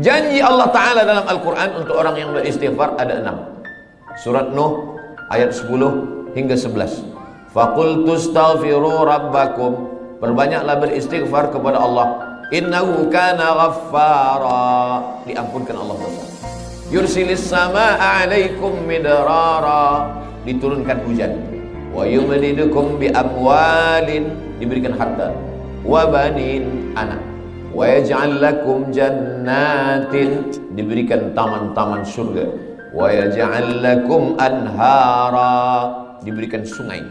Janji Allah Ta'ala dalam Al-Quran untuk orang yang beristighfar ada 6. Surat Nuh ayat 10 hingga 11. Faqultu astaghfiru rabbakum, perbanyaklah beristighfar kepada Allah. Innahu kana ghaffara, diampunkan Allah dosa. Yursilis samaa'a 'alaikum midrara, diturunkan hujan. Wa yumdidukum bi amwalin, diberikan harta. Wa banin, anak. Wa yaj'al lakum jannatin, diberikan taman-taman surga. Wa yaj'al lakum anhara, diberikan sungai.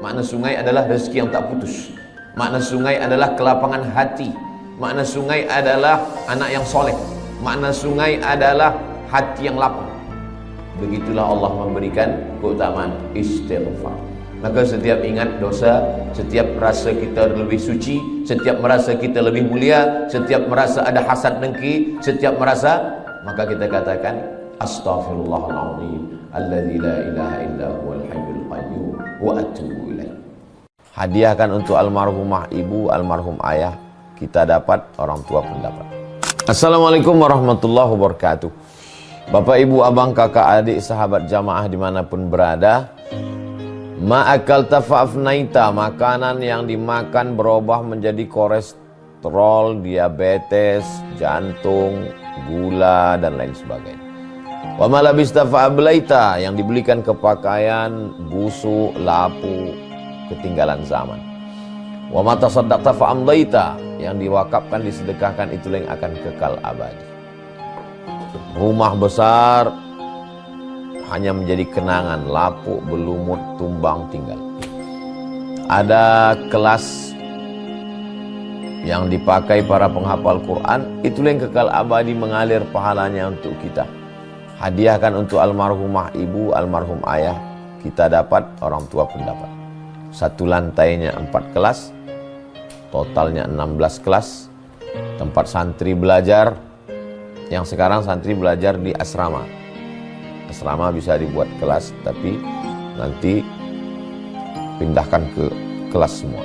Makna sungai adalah rezeki yang tak putus. Makna sungai adalah kelapangan hati. Makna sungai adalah anak yang soleh. Makna sungai adalah hati yang lapang. Begitulah Allah memberikan keutamaan istighfar. Maka setiap ingat dosa, setiap merasa kita lebih suci, setiap merasa kita lebih mulia, setiap merasa ada hasad dengki, setiap merasa, maka kita katakan astaghfirullahaladzim alladzi la ilaha illa huwal hayyul qayyum wa atubu ilaih. Hadiahkan untuk almarhumah ibu, almarhum ayah, kita dapat, orang tua pun dapat. Assalamualaikum warahmatullahi wabarakatuh. Bapak, ibu, abang, kakak, adik, sahabat jamaah dimanapun berada, ma'akalta fa'afnaita, makanan yang dimakan berubah menjadi kolesterol, diabetes, jantung, gula, dan lain sebagainya. Wa malabista fa'ablaita, yang dibelikan ke pakaian, busuk, lapu, ketinggalan zaman. Wa mata saddaqta fa'amdaita, yang diwakafkan, disedekahkan, itulah yang akan kekal abadi. Rumah besar hanya menjadi kenangan, lapuk, berlumut, tumbang, tinggal. Ada kelas yang dipakai para penghafal Quran, itulah yang kekal abadi, mengalir pahalanya untuk kita. Hadiahkan untuk almarhumah ibu, almarhum ayah, kita dapat, orang tua pun dapat. Satu lantainya 4 kelas, totalnya 16 kelas, tempat santri belajar. Yang sekarang santri belajar di asrama. Asrama bisa dibuat kelas, tapi nanti pindahkan ke kelas semua.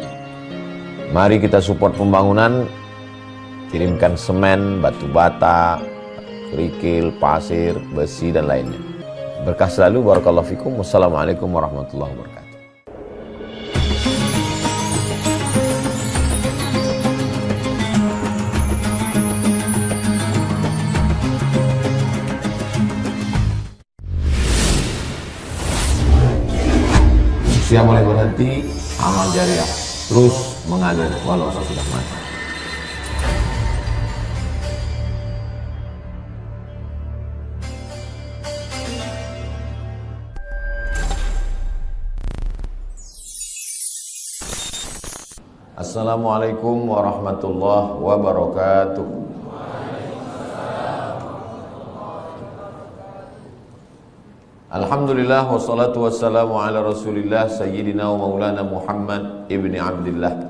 Mari kita support pembangunan, kirimkan semen, batu bata, kerikil, pasir, besi, dan lainnya. Berkah selalu, barakallahu fikum. Wassalamualaikum warahmatullahi wabarakatuh. Siap mulai berhenti, amal jariah terus mengalir walau sudah mati. Assalamualaikum warahmatullahi wabarakatuh. Alhamdulillah wassalatu wassalamu ala rasulillah sayyidina wa maulana Muhammad ibni Abdillah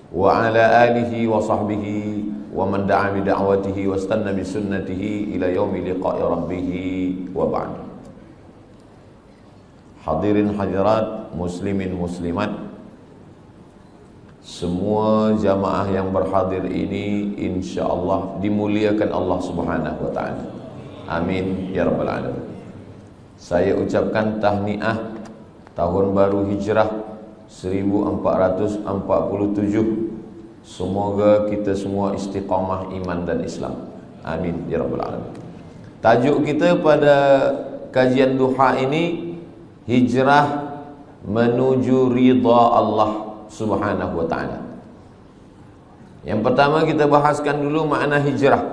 wa ala alihi wa sahbihi wa man da'a bi da'watihi wa istanna bi sunnatihi ila yaumi liqa'i rabbih wa ba'd. Hadirin hadirat, muslimin muslimat, semua jamaah yang berhadir ini insyaallah dimuliakan Allah Subhanahu wa taala. Amin ya rabbal alamin. Saya ucapkan tahniah tahun baru hijrah 1447. Semoga kita semua istiqamah iman dan Islam. Amin ya rabbal alamin. Tajuk kita pada kajian duha ini, hijrah menuju ridha Allah Subhanahu wa taala. Yang pertama kita bahaskan dulu makna hijrah.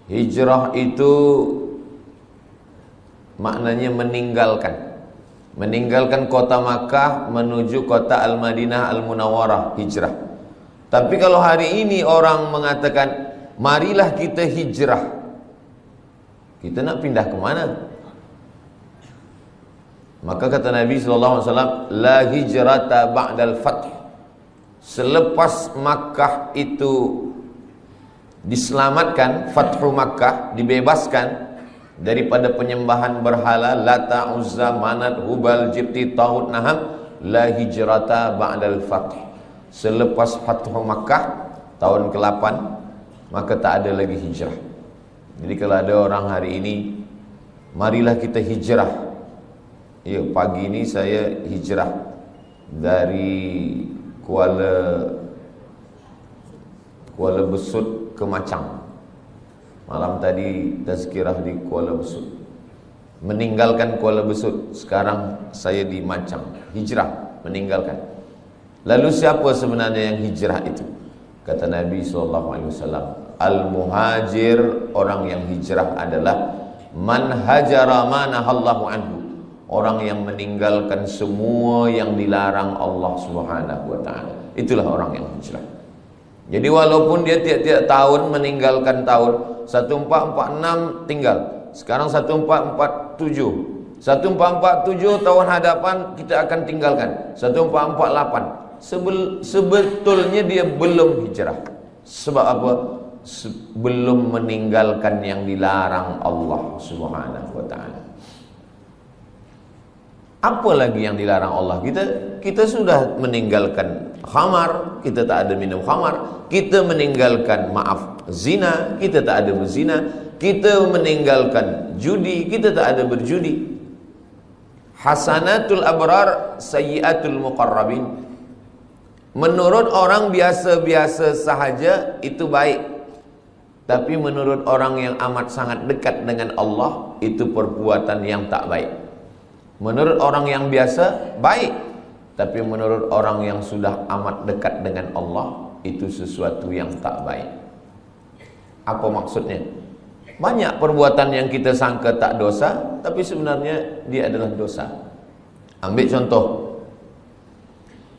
Hijrah itu maknanya meninggalkan kota Makkah menuju kota Al-Madinah Al-Munawwarah, hijrah. Tapi kalau hari ini orang mengatakan marilah kita hijrah, kita nak pindah ke mana? Maka kata Nabi SAW, la hijrata ba'dal fath. Selepas Makkah itu diselamatkan, Fathu Makkah, dibebaskan daripada penyembahan berhala Lata, Uzza, Manat, Hubal, Jibti, Taghut, Naham, la hijrata ba'dal fath. Selepas Fathu Makkah tahun ke-8 maka tak ada lagi hijrah. Jadi kalau ada orang hari ini, marilah kita hijrah. Ya, pagi ini saya hijrah dari Kuala Besut ke Macang. Malam tadi tazkirah di Kuala Besut. Meninggalkan Kuala Besut, sekarang saya di Macang. Hijrah, meninggalkan. Lalu siapa sebenarnya yang hijrah itu? Kata Nabi SAW, al-muhajir, orang yang hijrah adalah man hajara ma nahallahu anhu, orang yang meninggalkan semua yang dilarang Allah Subhanahu wa taala. Itulah orang yang hijrah. Jadi walaupun dia tiap-tiap tahun meninggalkan tahun 1446 tinggal. Sekarang 1447. 1447 tahun hadapan kita akan tinggalkan. 1448. Sebetulnya dia belum hijrah. Sebab apa? Belum meninggalkan yang dilarang Allah Subhanahu wa taala. Apa lagi yang dilarang Allah? Kita sudah meninggalkan khamar, kita tak ada minum khamar. Kita meninggalkan, zina, kita tak ada berzina. Kita meninggalkan judi, kita tak ada berjudi. Hasanatul abrar, sayyiatul muqarrabin. Menurut orang biasa-biasa sahaja itu baik. Tapi menurut orang yang amat sangat dekat dengan Allah, itu perbuatan yang tak baik. Menurut orang yang biasa, baik. Tapi menurut orang yang sudah amat dekat dengan Allah, itu sesuatu yang tak baik. Apa maksudnya? Banyak perbuatan yang kita sangka tak dosa, tapi sebenarnya dia adalah dosa. Ambil contoh.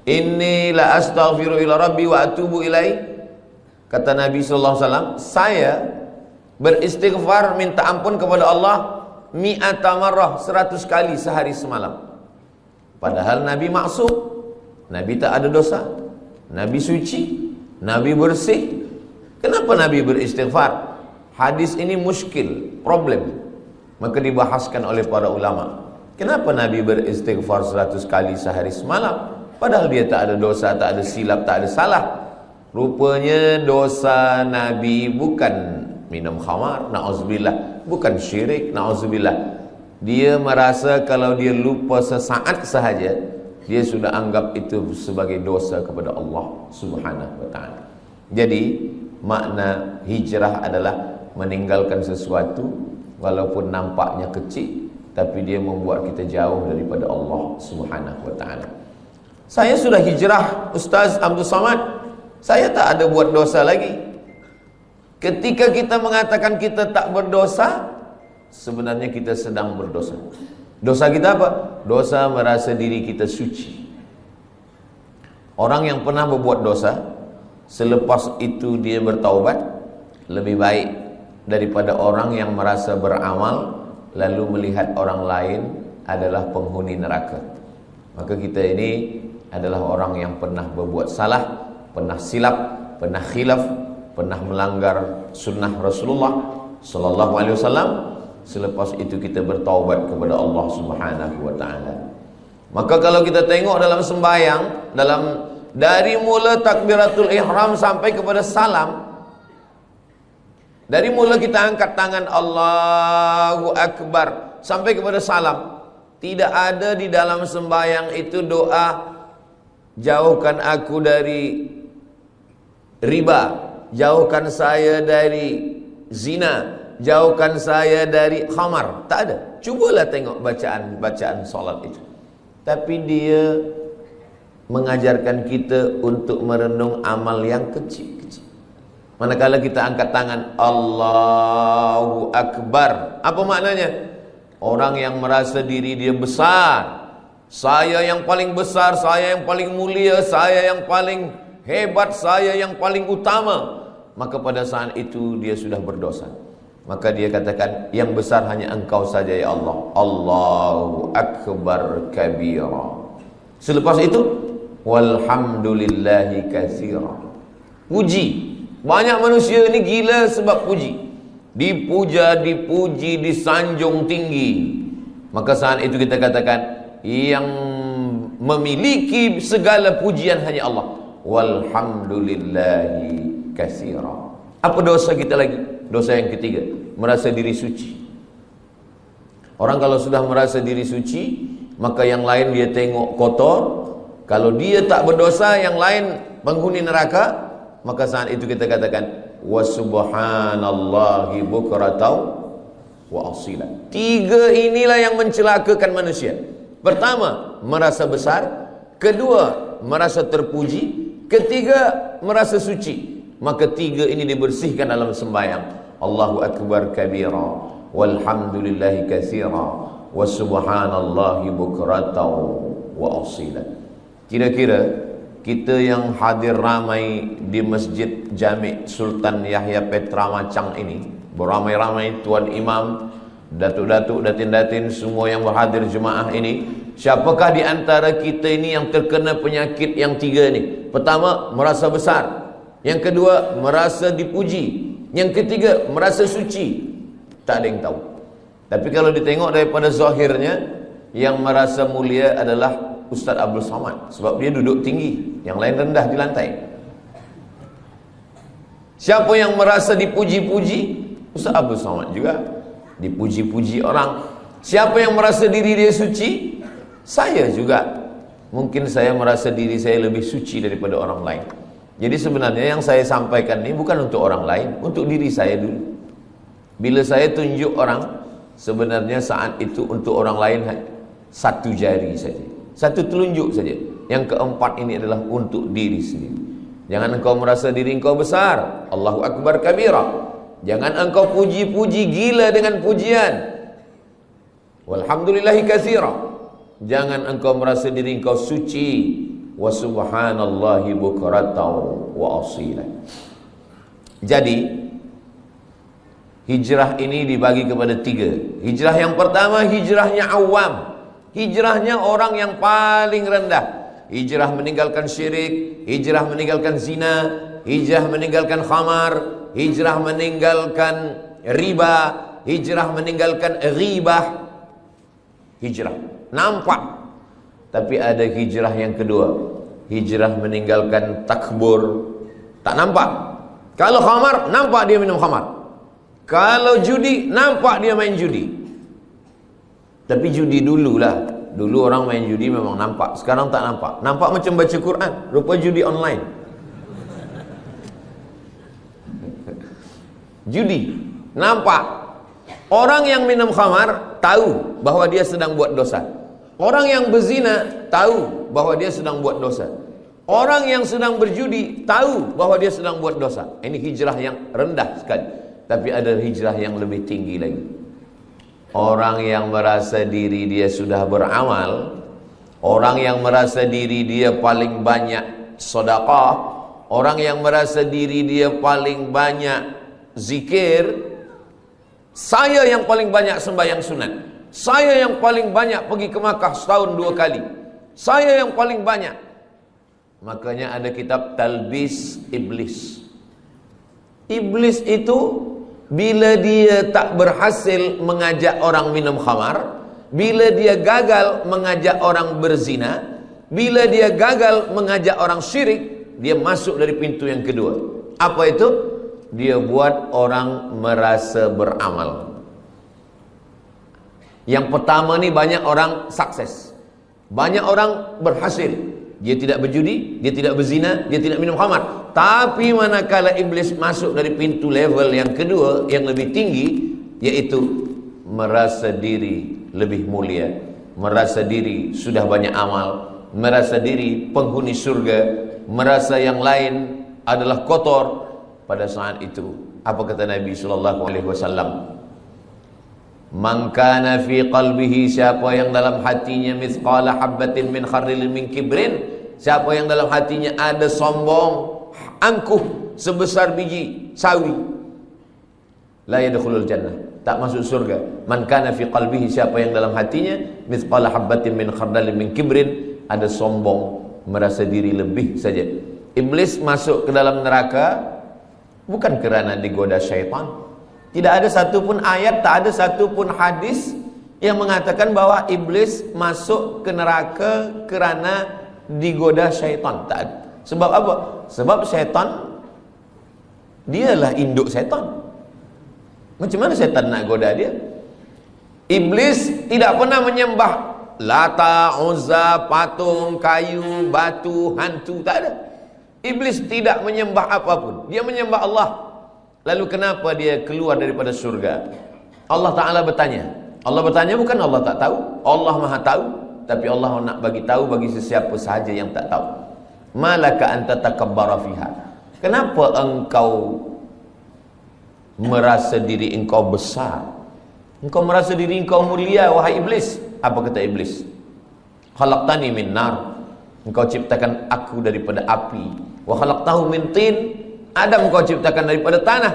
Inni la astaghfiru ila rabbi wa atubu ilaih. Kata Nabi SAW, saya beristighfar minta ampun kepada Allah mi'ata marrah, 100 kali sehari semalam. Padahal Nabi maksum, Nabi tak ada dosa, Nabi suci, Nabi bersih. Kenapa Nabi beristighfar? Hadis ini muskil, problem. Maka dibahaskan oleh para ulama. Kenapa Nabi beristighfar 100 kali sehari semalam? Padahal dia tak ada dosa, tak ada silap, tak ada salah. Rupanya dosa Nabi bukan minum khamar, na'udzubillah, bukan syirik, na'udzubillah. Dia merasa kalau dia lupa sesaat sahaja, dia sudah anggap itu sebagai dosa kepada Allah Subhanahu wa taala. Jadi makna hijrah adalah meninggalkan sesuatu walaupun nampaknya kecil, tapi dia membuat kita jauh daripada Allah Subhanahu wa taala. Saya sudah hijrah, Ustaz Abdul Samad. Saya tak ada buat dosa lagi. Ketika kita mengatakan kita tak berdosa, sebenarnya kita sedang berdosa. Dosa kita apa? Dosa merasa diri kita suci. Orang yang pernah berbuat dosa, selepas itu dia bertaubat, lebih baik daripada orang yang merasa beramal lalu melihat orang lain adalah penghuni neraka. Maka kita ini adalah orang yang pernah berbuat salah, pernah silap, pernah khilaf, pernah melanggar sunnah Rasulullah sallallahu alaihi wasallam. Selepas itu kita bertaubat kepada Allah Subhanahu wa taala. Maka kalau kita tengok dalam sembahyang, dari mula takbiratul ihram sampai kepada salam, dari mula kita angkat tangan Allahu Akbar sampai kepada salam, tidak ada di dalam sembahyang itu doa jauhkan aku dari riba, jauhkan saya dari zina, jauhkan saya dari khamar. Tak ada. Cubalah tengok bacaan solat itu. Tapi dia mengajarkan kita untuk merenung amal yang kecil-kecil. Manakala kita angkat tangan Allahu Akbar, apa maknanya? Orang yang merasa diri dia besar, saya yang paling besar, saya yang paling mulia, saya yang paling hebat, saya yang paling utama, maka pada saat itu dia sudah berdosa. Maka dia katakan, yang besar hanya engkau saja ya Allah. Allahu Akbar kabira. Selepas itu, walhamdulillahi katsira. Puji. Banyak manusia ini gila sebab puji. Dipuja, dipuji, disanjung tinggi. Maka saat itu kita katakan, yang memiliki segala pujian hanya Allah. Walhamdulillahi katsira. Apa dosa kita lagi? Dosa yang ketiga, merasa diri suci. Orang kalau sudah merasa diri suci, maka yang lain dia tengok kotor. Kalau dia tak berdosa, yang lain penghuni neraka, maka saat itu kita katakan wa subhanallahi bukratan wa asila. Tiga inilah yang mencelakakan manusia. Pertama, merasa besar. Kedua, merasa terpuji. Ketiga, merasa suci. Maka tiga ini dibersihkan dalam sembahyang. Allahu akbar kabira, walhamdulillahi katsira, wa subhanallahi bukratan wa asila. Kira-kira kita yang hadir ramai di Masjid Jami' Sultan Yahya Petra Macang ini, beramai-ramai tuan imam, datuk-datuk, datin-datin, semua yang berhadir jemaah ini, siapakah di antara kita ini yang terkena penyakit yang tiga ni? Pertama, merasa besar. Yang kedua, merasa dipuji. Yang ketiga, merasa suci. Tak ada yang tahu. Tapi kalau ditengok daripada zahirnya, yang merasa mulia adalah Ustaz Abdul Somad, sebab dia duduk tinggi, yang lain rendah di lantai. Siapa yang merasa dipuji-puji? Ustaz Abdul Somad juga dipuji-puji orang. Siapa yang merasa diri dia suci? Saya juga. Mungkin saya merasa diri saya lebih suci daripada orang lain. Jadi sebenarnya yang saya sampaikan ini bukan untuk orang lain, untuk diri saya dulu. Bila saya tunjuk orang, sebenarnya saat itu untuk orang lain satu jari saja, satu telunjuk saja. Yang keempat ini adalah untuk diri sendiri. Jangan engkau merasa diri engkau besar. Allahu akbar kabira. Jangan engkau puji-puji gila dengan pujian. Walhamdulillahi katsira. Jangan engkau merasa diri engkau suci. Wa subhanallahi bukratan wa asila. Jadi hijrah ini dibagi kepada tiga. Hijrah yang pertama, hijrahnya awam, hijrahnya orang yang paling rendah. Hijrah meninggalkan syirik, hijrah meninggalkan zina, hijrah meninggalkan khamar, hijrah meninggalkan riba, hijrah meninggalkan ghibah. Hijrah nampak. Tapi ada hijrah yang kedua, hijrah meninggalkan takbur. Tak nampak. Kalau khamar, nampak dia minum khamar. Kalau judi, nampak dia main judi. Tapi judi dululah. Dulu orang main judi memang nampak. Sekarang tak nampak. Nampak macam baca Quran, rupa judi online. Judi nampak. Orang yang minum khamar tahu bahwa dia sedang buat dosa. Orang yang berzina tahu bahwa dia sedang buat dosa. Orang yang sedang berjudi tahu bahwa dia sedang buat dosa. Ini hijrah yang rendah sekali. Tapi ada hijrah yang lebih tinggi lagi. Orang yang merasa diri dia sudah beramal, orang yang merasa diri dia paling banyak sedekah, orang yang merasa diri dia paling banyak zikir. Saya yang paling banyak sembahyang sunat, saya yang paling banyak pergi ke Makkah setahun 2 kali, saya yang paling banyak. Makanya ada kitab Talbis Iblis. Iblis itu bila dia tak berhasil mengajak orang minum khamar, bila dia gagal mengajak orang berzina, bila dia gagal mengajak orang syirik, dia masuk dari pintu yang kedua. Apa itu? Dia buat orang merasa beramal. Yang pertama ni banyak orang sukses, banyak orang berhasil. Dia tidak berjudi, dia tidak berzina, dia tidak minum khamar. Tapi manakala iblis masuk dari pintu level yang kedua, yang lebih tinggi, yaitu merasa diri lebih mulia, merasa diri sudah banyak amal, merasa diri penghuni surga, merasa yang lain adalah kotor. Pada saat itu, apa kata Nabi SAW? Man kana fi qalbihi, siapa yang dalam hatinya mithqala habbatin min khardalin min kibrin, siapa yang dalam hatinya ada sombong, angkuh sebesar biji sawi, la yadkhulul jannah, tak masuk surga. Man kana fi qalbihi, siapa yang dalam hatinya mithqala habbatin min khardalin min kibrin, ada sombong, merasa diri lebih saja. Iblis masuk ke dalam neraka bukan kerana digoda syaitan. Tidak ada satu pun ayat, tak ada satu pun hadis yang mengatakan bahwa iblis masuk ke neraka kerana digoda syaitan. Tak ada. Sebab apa? Sebab syaitan Dialah induk setan. Macam mana setan nak goda dia? Iblis tidak pernah menyembah Lata, Uzza, patung, kayu, batu, hantu, tak ada. Iblis tidak menyembah apapun. Dia menyembah Allah. Lalu kenapa dia keluar daripada surga? Allah Ta'ala bertanya. Allah bertanya bukan Allah tak tahu. Allah Maha tahu. Tapi Allah nak bagi tahu bagi sesiapa sahaja yang tak tahu. Malaka anta takabbara fiha. Kenapa engkau merasa diri engkau besar? Engkau merasa diri engkau mulia, wahai iblis. Apa kata iblis? Khalaqtani min nar. Engkau ciptakan aku daripada api. Wa khalaqtahu min tin. Adam engkau ciptakan daripada tanah.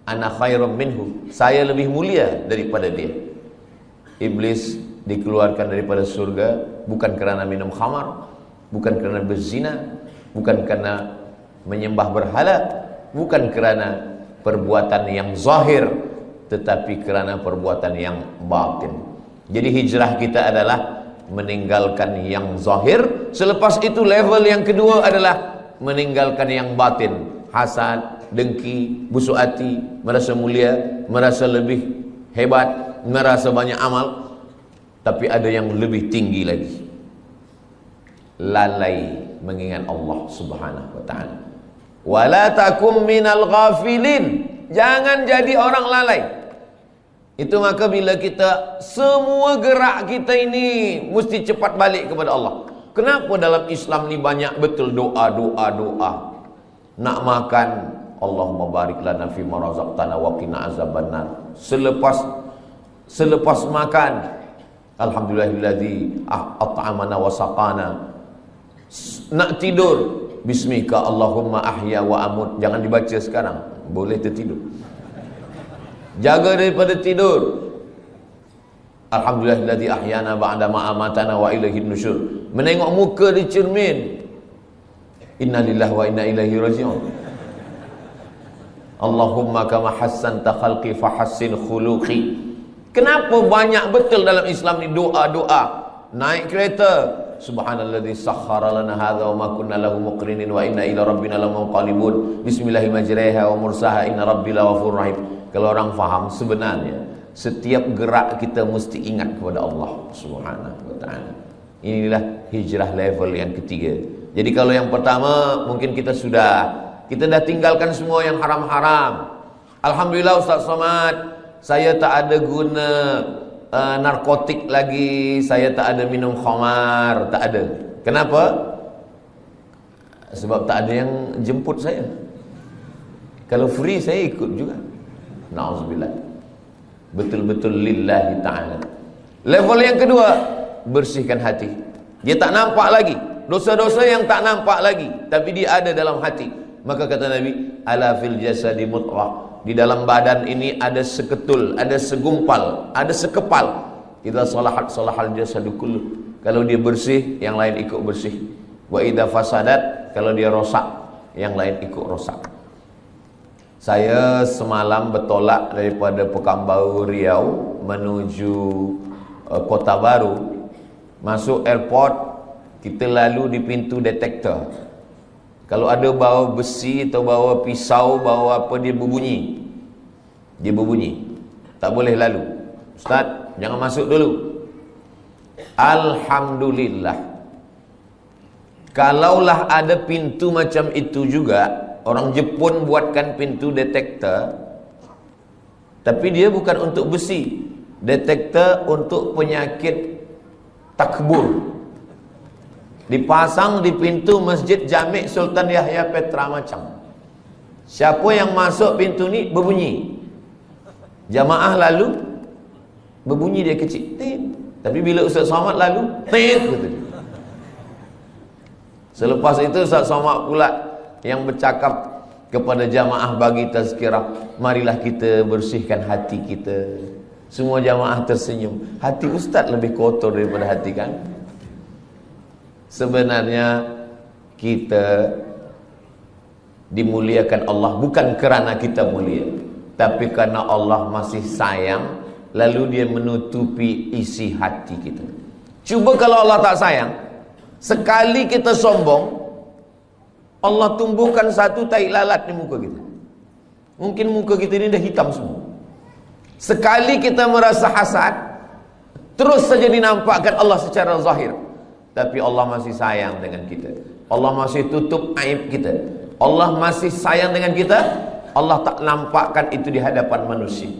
Ana khairum minhu. Saya lebih mulia daripada dia. Iblis dikeluarkan daripada surga bukan kerana minum khamar, bukan kerana berzina, bukan kerana menyembah berhala, bukan kerana perbuatan yang zahir, tetapi kerana perbuatan yang batin. Jadi hijrah kita adalah meninggalkan yang zahir. Selepas itu level yang kedua adalah meninggalkan yang batin. Hasad, dengki, busuk hati, merasa mulia, merasa lebih hebat, merasa banyak amal. Tapi ada yang lebih tinggi lagi, lalai mengingat Allah Subhanahu wa ta'ala. Wala takum minal ghafilin. Jangan jadi orang lalai. Itu maka bila kita, semua gerak kita ini mesti cepat balik kepada Allah. Kenapa dalam Islam ni banyak betul doa. Nak makan, Allahumma barik lana fima razaqtana wa qina azabannar. Selepas makan, alhamdulillahilladzi at'amana wa saqana. Nak tidur, bismika Allahumma ahya wa amut. Jangan dibaca sekarang, boleh tertidur. Jaga daripada tidur. Alhamdulillahilladzi ahyana ba'da ma amatana wa ilaihin nusyur. Menengok muka di cermin, innalillahi wa inna ilaihi raji'un. Allahumma kama hassanta khalqi fahassin khuluqi. Kenapa banyak betul dalam Islam ni doa-doa? Naik kereta, subhanalladzi sakhkhara lana hadza wa ma kunna lahu muqrinin wa inna ila rabbina lamunqalibun. Bismillahir majriha wa mursaha inna rabbil ghafurur rahim. Kalau orang faham, sebenarnya setiap gerak kita mesti ingat kepada Allah Subhanahu wa ta'ala. Inilah hijrah level yang ketiga. Jadi kalau yang pertama mungkin kita dah tinggalkan semua yang haram-haram. Alhamdulillah Ustaz Somad, saya tak ada guna narkotik lagi, saya tak ada minum khamar, tak ada. Kenapa? Sebab tak ada yang jemput saya. Kalau free saya ikut juga. Na'udzubillah. Betul-betul lillahi ta'ala. Level yang kedua, bersihkan hati. Dia tak nampak lagi dosa-dosa yang tak nampak lagi, tapi dia ada dalam hati. Maka kata Nabi, ala fil jasadi mudghah. Di dalam badan ini ada seketul, ada segumpal, ada sekepal. Idza salahat salahal jasadu kullu. Kalau dia bersih, yang lain ikut bersih. Wa idza fasadat, kalau dia rosak, yang lain ikut rosak. Saya semalam bertolak daripada Pekanbaru Riau menuju Kota Baru. Masuk airport, kita lalu di pintu detektor. Kalau ada bawa besi atau bawa pisau, bawa apa, dia berbunyi. Dia berbunyi. Tak boleh lalu. Ustaz, jangan masuk dulu. Alhamdulillah. Kalaulah ada pintu macam itu juga, orang Jepun buatkan pintu detektor, tapi dia bukan untuk besi. Detektor untuk penyakit takbur. Dipasang di pintu Masjid Jami' Sultan Yahya Petra Macang. Siapa yang masuk pintu ni berbunyi. Jamaah lalu berbunyi dia kecil. Tin. Tapi bila Ustaz Somad lalu, tin kata dia. Selepas itu Ustaz Somad pula yang bercakap kepada jamaah bagi tazkirah, marilah kita bersihkan hati kita. Semua jamaah tersenyum. Hati Ustaz lebih kotor daripada hati kan? Sebenarnya kita dimuliakan Allah bukan kerana kita mulia, tapi kerana Allah masih sayang, lalu dia menutupi isi hati kita. Cuba kalau Allah tak sayang, sekali kita sombong, Allah tumbuhkan satu tai lalat di muka kita. Mungkin muka kita ini dah hitam semua. Sekali kita merasa hasad, terus saja dinampakkan Allah secara zahir. Tapi Allah masih sayang dengan kita. Allah masih tutup aib kita. Allah masih sayang dengan kita. Allah tak nampakkan itu di hadapan manusia.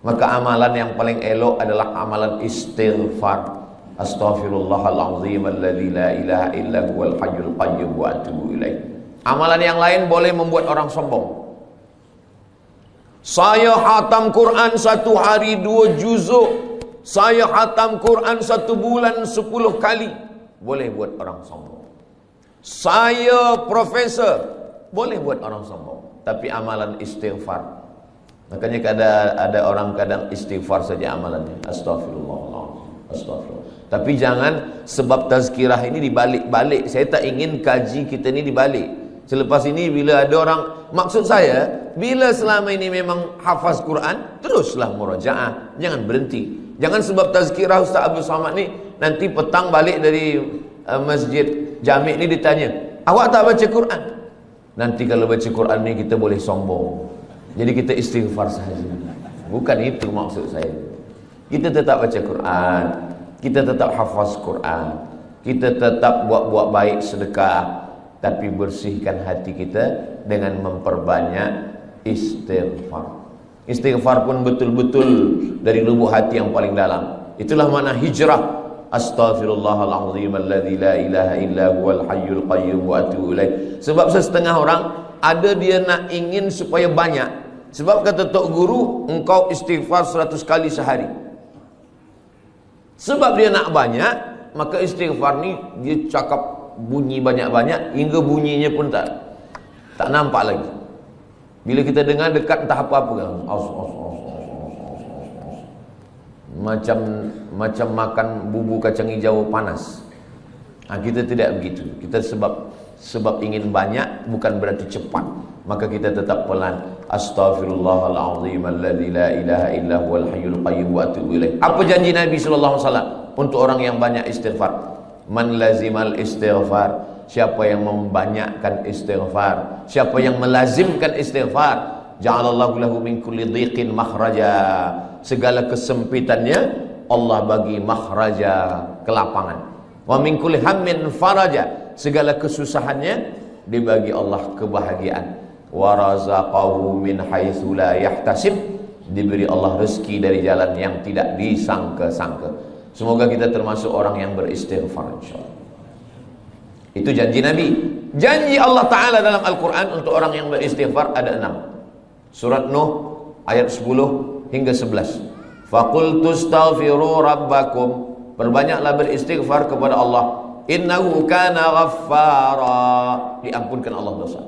Maka amalan yang paling elok adalah amalan istighfar. Astaghfirullahalazim alladzi la ilaha illa huwal hayyul qayyum wa atubu ilaih. Amalan yang lain boleh membuat orang sombong. Saya khatam Quran 1 hari 2 juzuk. Saya khatam Quran 1 bulan 10 kali. Boleh buat orang sombong. Saya profesor. Boleh buat orang sombong. Tapi amalan istighfar. Makanya ada orang kadang istighfar saja amalannya. Astagfirullahaladzim. Astagfirullah. Tapi jangan sebab tazkirah ini dibalik-balik. Saya tak ingin kaji kita ini dibalik. Selepas ini bila ada orang, maksud saya, bila selama ini memang hafaz Quran, teruslah murajaah, jangan berhenti. Jangan sebab tazkirah Ustaz Abdul Samad ni, nanti petang balik dari masjid Jami' ni ditanya, awak tak baca Quran? Nanti kalau baca Quran ni kita boleh sombong. Jadi kita istighfar sahaja. Bukan itu maksud saya. Kita tetap baca Quran, kita tetap hafaz Quran, kita tetap buat baik sedekah. Tapi bersihkan hati kita dengan memperbanyak istighfar. Istighfar pun betul-betul dari lubuk hati yang paling dalam. Itulah makna hijrah. Astaghfirullahalazim alladzi la ilaha illa huwal hayyul qayyum wa atubu ilaih. Sebab setengah orang ada dia nak ingin supaya banyak. Sebab kata Tok Guru, engkau istighfar 100 kali sehari. Sebab dia nak banyak, maka istighfar ni dia cakap bunyi banyak-banyak hingga bunyinya pun tak nampak lagi. Bila kita dengar dekat entah apa-apa kan, macam makan bubur kacang hijau panas. Kita tidak begitu. Kita sebab ingin banyak bukan berarti cepat. Maka kita tetap pelan. Astaghfirullahalazim alladzi la ilaha illa huwal hayyul qayyum wa atubu ilaih. Apa janji Nabi sallallahu alaihi wasallam untuk orang yang banyak istighfar? Man lazimal istighfar, siapa yang membanyakkan istighfar, siapa yang melazimkan istighfar, ja'alallahu lahu min kulli dhiqin makhraja. Segala kesempitannya Allah bagi makhraja, kelapangan. Wa min kulli hammin faraja. Segala kesusahannya dibagi Allah kebahagiaan. Wa razaqahu min haitsu la yahtasib. Diberi Allah rezeki dari jalan yang tidak disangka-sangka. Semoga kita termasuk orang yang beristighfar insyaallah. Itu janji Nabi. Janji Allah Ta'ala dalam Al-Quran untuk orang yang beristighfar ada 6. Surat Nuh ayat 10 hingga 11. Faqultu astaghfiru rabbakum. Perbanyaklah beristighfar kepada Allah. Innahu kana ghaffara. Diampunkan Allah dosa.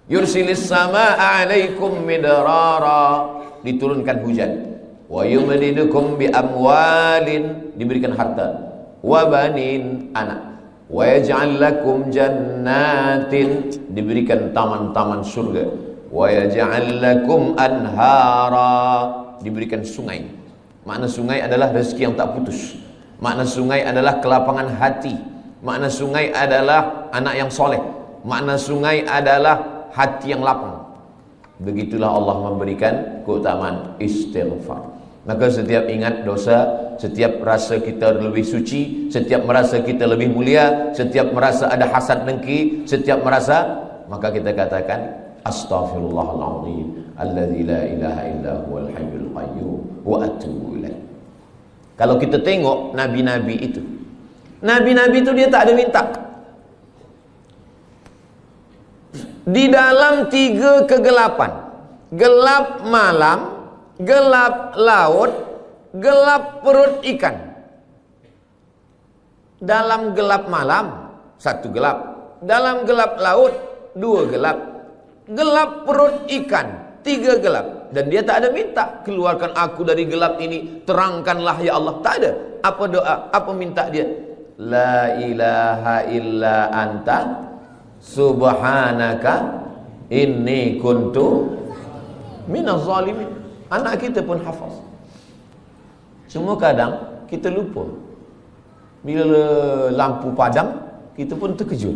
Yursilis samaa'a 'alaikum midrara. Diturunkan hujan. Wa yumdidukum bi amwalin, diberikan harta, wa banin, anak, wa yaj'al lakum jannatin, diberikan taman-taman surga, wa yaj'al lakum anhara, diberikan sungai. Makna sungai adalah rezeki yang tak putus. Makna sungai adalah kelapangan hati. Makna sungai adalah anak yang soleh. Makna sungai adalah hati yang lapang. Begitulah Allah memberikan keutamaan istighfar. Maka setiap ingat dosa, setiap rasa kita lebih suci, setiap merasa kita lebih mulia, setiap merasa ada hasad dengki, setiap merasa, maka kita katakan astaghfirullahalazim alladzi la ilaha illa huwal hayyul qayyum wa atubu ilaih. Kalau kita tengok nabi-nabi itu, nabi-nabi itu dia tak ada minta. Di dalam 3 kegelapan, gelap malam, gelap laut, gelap perut ikan. Dalam gelap malam 1 gelap, dalam gelap laut 2 gelap, gelap perut ikan 3 gelap. Dan dia tak ada minta, keluarkan aku dari gelap ini, terangkanlah ya Allah. Tak ada. Apa doa? Apa minta dia? La ilaha illa anta subhanaka inni kuntu minaz zalimin. Anak kita pun hafaz. Cuma kadang kita lupa. Bila lampu padam, kita pun terkejut.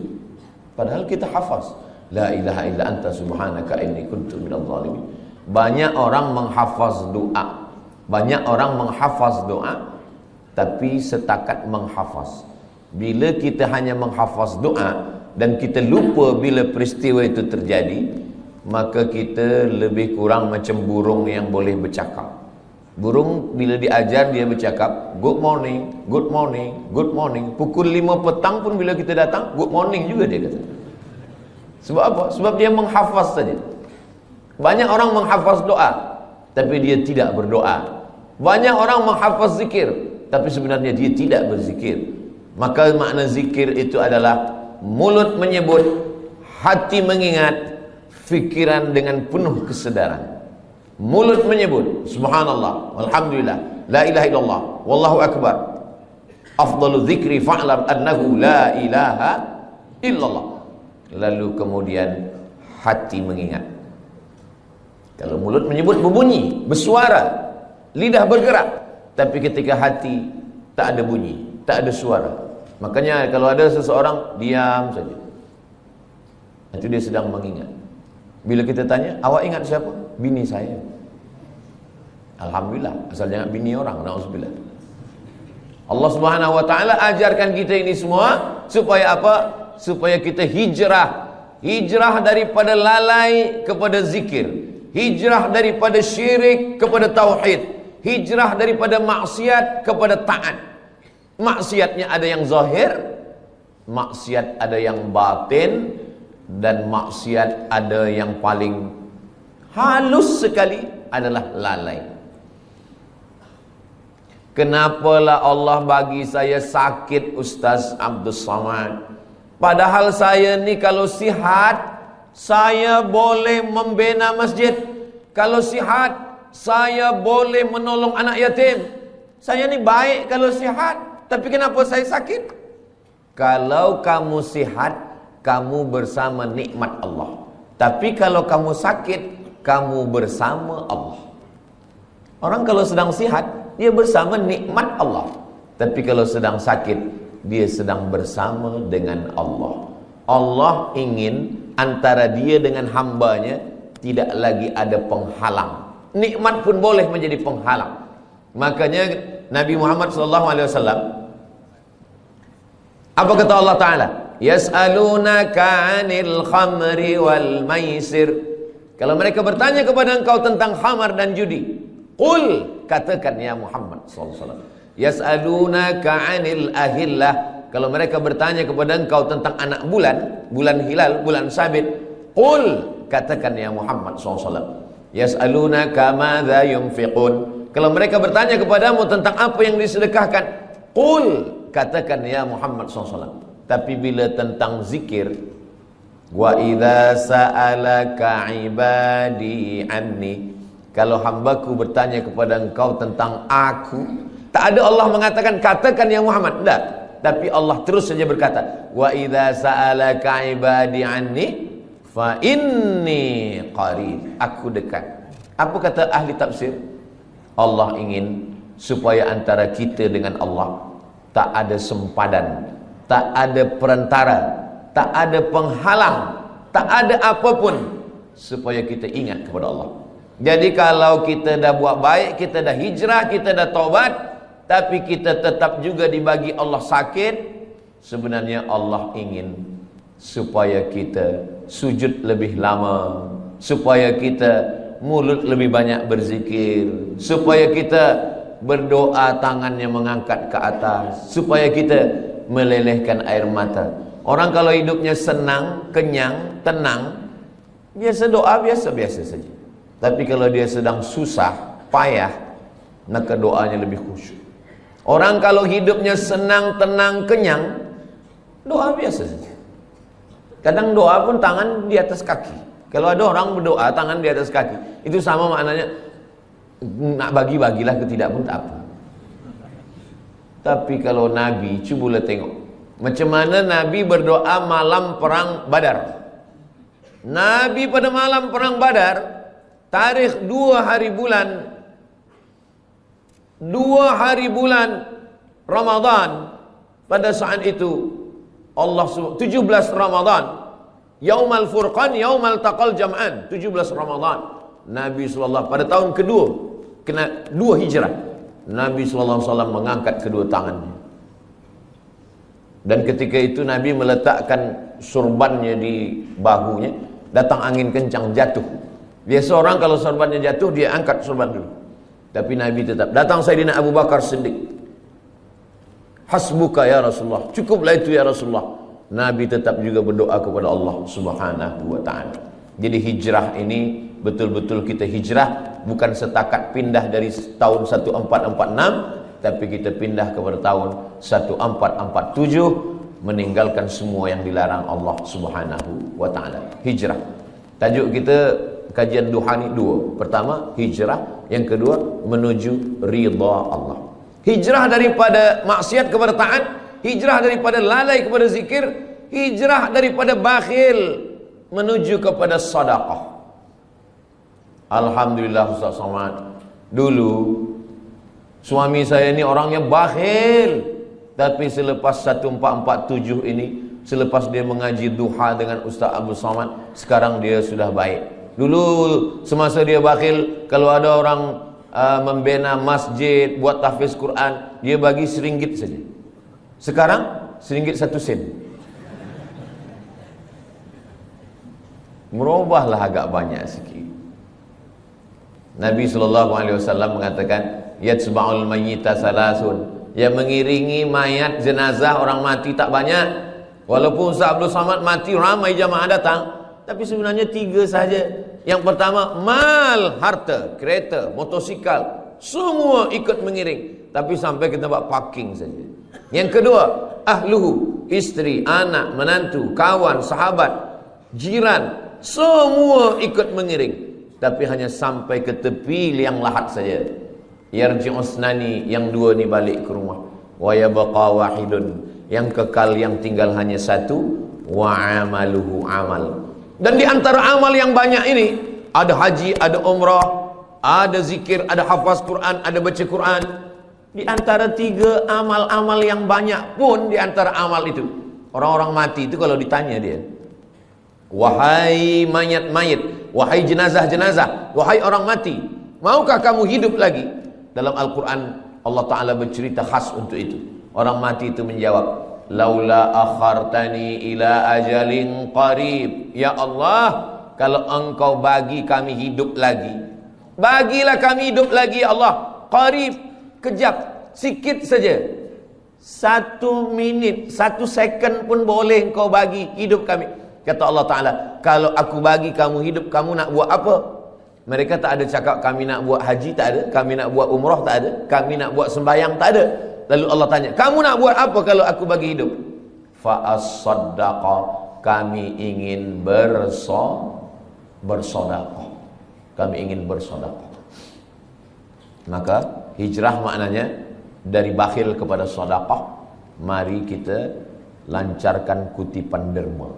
Padahal kita hafaz. La ilaha illa anta subhanaka inni kuntu minaz zalimin. Banyak orang menghafaz doa, banyak orang menghafaz doa, tapi setakat menghafaz. Bila kita hanya menghafaz doa dan kita lupa bila peristiwa itu terjadi, maka kita lebih kurang macam burung yang boleh bercakap. Burung bila diajar dia bercakap, good morning, good morning, good morning. Pukul 5 petang pun bila kita datang, good morning juga dia kata. Sebab apa? Sebab dia menghafaz saja. Banyak orang menghafaz doa, tapi dia tidak berdoa. Banyak orang menghafaz zikir, tapi sebenarnya dia tidak berzikir. Maka makna zikir itu adalah mulut menyebut, hati mengingat, fikiran dengan penuh kesedaran. Mulut menyebut subhanallah, alhamdulillah, la ilaha illallah, wallahu akbar, afdalu dzikri fa'lam annahu la ilaha illallah. Lalu kemudian hati mengingat. Kalau mulut menyebut berbunyi, bersuara, lidah bergerak, tapi ketika hati tak ada bunyi, tak ada suara. Makanya kalau ada seseorang diam saja, itu dia sedang mengingat. Bila kita tanya, awak ingat siapa? Bini saya. Alhamdulillah, asal jangan bini orang, na'udzubillah. Allah Subhanahu wa taala ajarkan kita ini semua supaya apa? Supaya kita hijrah. Hijrah daripada lalai kepada zikir. Hijrah daripada syirik kepada tauhid. Hijrah daripada maksiat kepada taat. Maksiatnya ada yang zahir, maksiat ada yang batin, dan maksiat ada yang paling halus sekali adalah lalai. Kenapalah Allah bagi saya sakit, Ustaz Abdul Samad? Padahal saya ni kalau sihat, saya boleh membina masjid. Kalau sihat, saya boleh menolong anak yatim. Saya ni baik kalau sihat, tapi kenapa saya sakit? Kalau kamu sihat, kamu bersama nikmat Allah. Tapi kalau kamu sakit, kamu bersama Allah. Orang kalau sedang sihat, dia bersama nikmat Allah. Tapi kalau sedang sakit, dia sedang bersama dengan Allah. Allah ingin antara dia dengan hambanya tidak lagi ada penghalang. Nikmat pun boleh menjadi penghalang. Makanya Nabi Muhammad SAW, apa kata Allah Ta'ala? Yas'alunaka 'anil khamri wal maisir. Kalau mereka bertanya kepada engkau tentang khamar dan judi, qul, katakan ya Muhammad SAW, yas'alunaka 'anil ahillah. Kalau mereka bertanya kepada engkau tentang anak bulan, bulan hilal, bulan sabit, qul, katakan ya Muhammad SAW, yas'alunaka madza yunfiqun. Kalau mereka bertanya kepadamu tentang apa yang disedekahkan, qul, katakan ya Muhammad SAW. Tapi bila tentang zikir, wa idza sa'alaka ibadi anni, kalau hambaku bertanya kepada engkau tentang aku, tak ada Allah mengatakan katakan ya Muhammad, tidak. Tapi Allah terus saja berkata, wa idza sa'alaka ibadi anni fa inni qarib, aku dekat. Apa kata ahli tafsir? Allah ingin supaya antara kita dengan Allah tak ada sempadan, tak ada perantara, tak ada penghalang, tak ada apapun, supaya kita ingat kepada Allah. Jadi kalau kita dah buat baik, kita dah hijrah, kita dah taubat, tapi kita tetap juga dibagi Allah sakit, sebenarnya Allah ingin supaya kita sujud lebih lama, supaya kita mulut lebih banyak berzikir, supaya kita berdoa tangannya mengangkat ke atas, supaya kita melelehkan air mata. Orang kalau hidupnya senang, kenyang, tenang, biasa doa biasa-biasa saja. Tapi kalau dia sedang susah, payah, maka doanya lebih khusyuk. Orang kalau hidupnya senang, tenang, kenyang, doa biasa saja. Kadang doa pun tangan di atas kaki. Kalau ada orang berdoa tangan di atas kaki, itu sama maknanya nak bagi-bagilah ke tidak pun tak apa. Tapi kalau Nabi, cubalah tengok macam mana Nabi berdoa malam perang Badar. Nabi pada malam perang Badar, tarikh 2 hari bulan Ramadan, pada saat itu Allah 17 Ramadan, Yaumal Furqan, Yaumal Taqal Jam'an, 17 Ramadan. Nabi SAW pada tahun kedua, kena 2 hijrah, Nabi SAW mengangkat kedua tangannya. Dan ketika itu Nabi meletakkan surbannya di bahunya. Datang angin kencang, jatuh. Biasa orang kalau surbannya jatuh, dia angkat surban dulu. Tapi Nabi tetap. Datang Sayyidina Abu Bakar Siddiq. Hasbuka ya Rasulullah, cukuplah itu ya Rasulullah. Nabi tetap juga berdoa kepada Allah Subhanahu wa ta'ala. Jadi hijrah ini betul-betul kita hijrah, bukan setakat pindah dari tahun 1446, tapi kita pindah kepada tahun 1447, meninggalkan semua yang dilarang Allah Subhanahu wa ta'ala. Hijrah. Tajuk kita kajian duha ni 2. Pertama hijrah, yang kedua menuju ridha Allah. Hijrah daripada maksiat kepada taat, hijrah daripada lalai kepada zikir, hijrah daripada bakhil menuju kepada sedekah. Alhamdulillah Ustaz Somad, dulu suami saya ni orangnya bakhil, tapi selepas 1447 ini, selepas dia mengaji duha dengan Ustaz Abu Somad, sekarang dia sudah baik. Dulu semasa dia bakhil, kalau ada orang membina masjid, buat tahfiz Quran, dia bagi RM1 saja. Sekarang RM1 1 sen. Merubahlah agak banyak sikit. Nabi SAW mengatakan, yatsba'ul mayyita salasun, yang mengiringi mayat jenazah orang mati tak banyak. Walaupun Ustaz Abdul Samad mati, ramai jamaah datang, tapi sebenarnya 3 saja. Yang pertama, mal, harta, kereta, motosikal, semua ikut mengiring, tapi sampai ke tempat parking saja. Yang kedua, ahluhu, isteri, anak, menantu, kawan, sahabat, jiran, semua ikut mengiring, tapi hanya sampai ke tepi liang lahat saja. Yarji'usnani, yang 2 ni balik ke rumah. Wa yabqa wahidun, yang kekal, yang tinggal hanya 1. Wa amaluhu amal. Dan di antara amal yang banyak ini, ada haji, ada umrah, ada zikir, ada hafaz Quran, ada baca Quran. Di antara 3 amal-amal yang banyak pun, di antara amal itu, orang-orang mati itu kalau ditanya dia, wahai mayat-mayat, wahai jenazah-jenazah, wahai orang mati, maukah kamu hidup lagi? Dalam Al-Quran Allah Ta'ala bercerita khas untuk itu. Orang mati itu menjawab, laula akhartani ila ajalin qarib, ya Allah, kalau engkau bagi kami hidup lagi, bagilah kami hidup lagi ya Allah. Qarib, kejap, sikit saja, 1 minit, 1 second pun boleh engkau bagi hidup kami. Kata Allah Ta'ala, kalau aku bagi kamu hidup, kamu nak buat apa? Mereka tak ada cakap kami nak buat haji, tak ada. Kami nak buat umrah, tak ada. Kami nak buat sembahyang, tak ada. Lalu Allah tanya, kamu nak buat apa kalau aku bagi hidup? Fa'as-saddaqa, kami ingin bersedekah. Kami ingin bersedekah. Maka hijrah maknanya dari bakhil kepada sedekah. Mari kita lancarkan kutipan derma.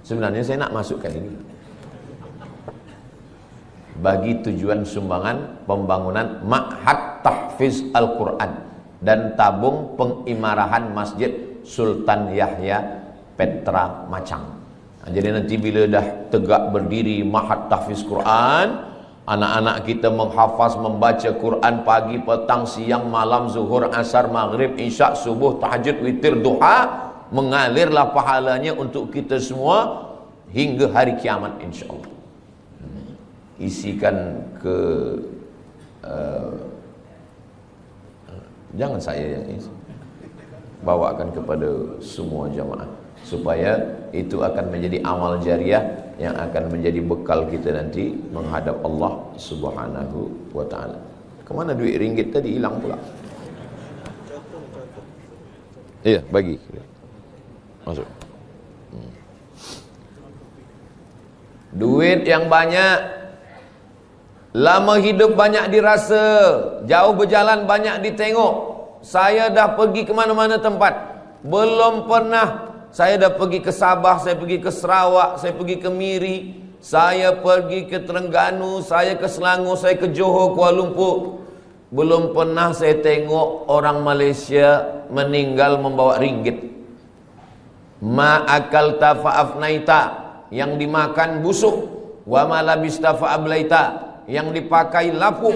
Sebenarnya saya nak masukkan ini bagi tujuan sumbangan pembangunan Ma'had Tahfiz Al-Quran dan tabung pengimarahan Masjid Sultan Yahya Petra Macang. Jadi nanti bila dah tegak berdiri Ma'had Tahfiz Quran, anak-anak kita menghafaz, membaca Quran pagi, petang, siang, malam, zuhur, asar, maghrib, isyak, subuh, tahajud, witir, duha, mengalirlah pahalanya untuk kita semua hingga hari kiamat insyaAllah. Isikan ke jangan saya yang isi, bawakan kepada semua jamaah, supaya itu akan menjadi amal jariah yang akan menjadi bekal kita nanti menghadap Allah Subhanahu wa ta'ala. Kemana duit ringgit tadi? Hilang pula. Iya, bagi masuk. Duit yang banyak, lama hidup banyak dirasa, jauh berjalan banyak ditengok. Saya dah pergi ke mana-mana tempat, belum pernah. Saya dah pergi ke Sabah, saya pergi ke Sarawak, saya pergi ke Miri, saya pergi ke Terengganu, saya ke Selangor, saya ke Johor, Kuala Lumpur. Belum pernah saya tengok orang Malaysia meninggal membawa ringgit. Ma akalta fa'afnaita, yang dimakan busuk, wa ma labista fa ablaita, yang dipakai lapuk,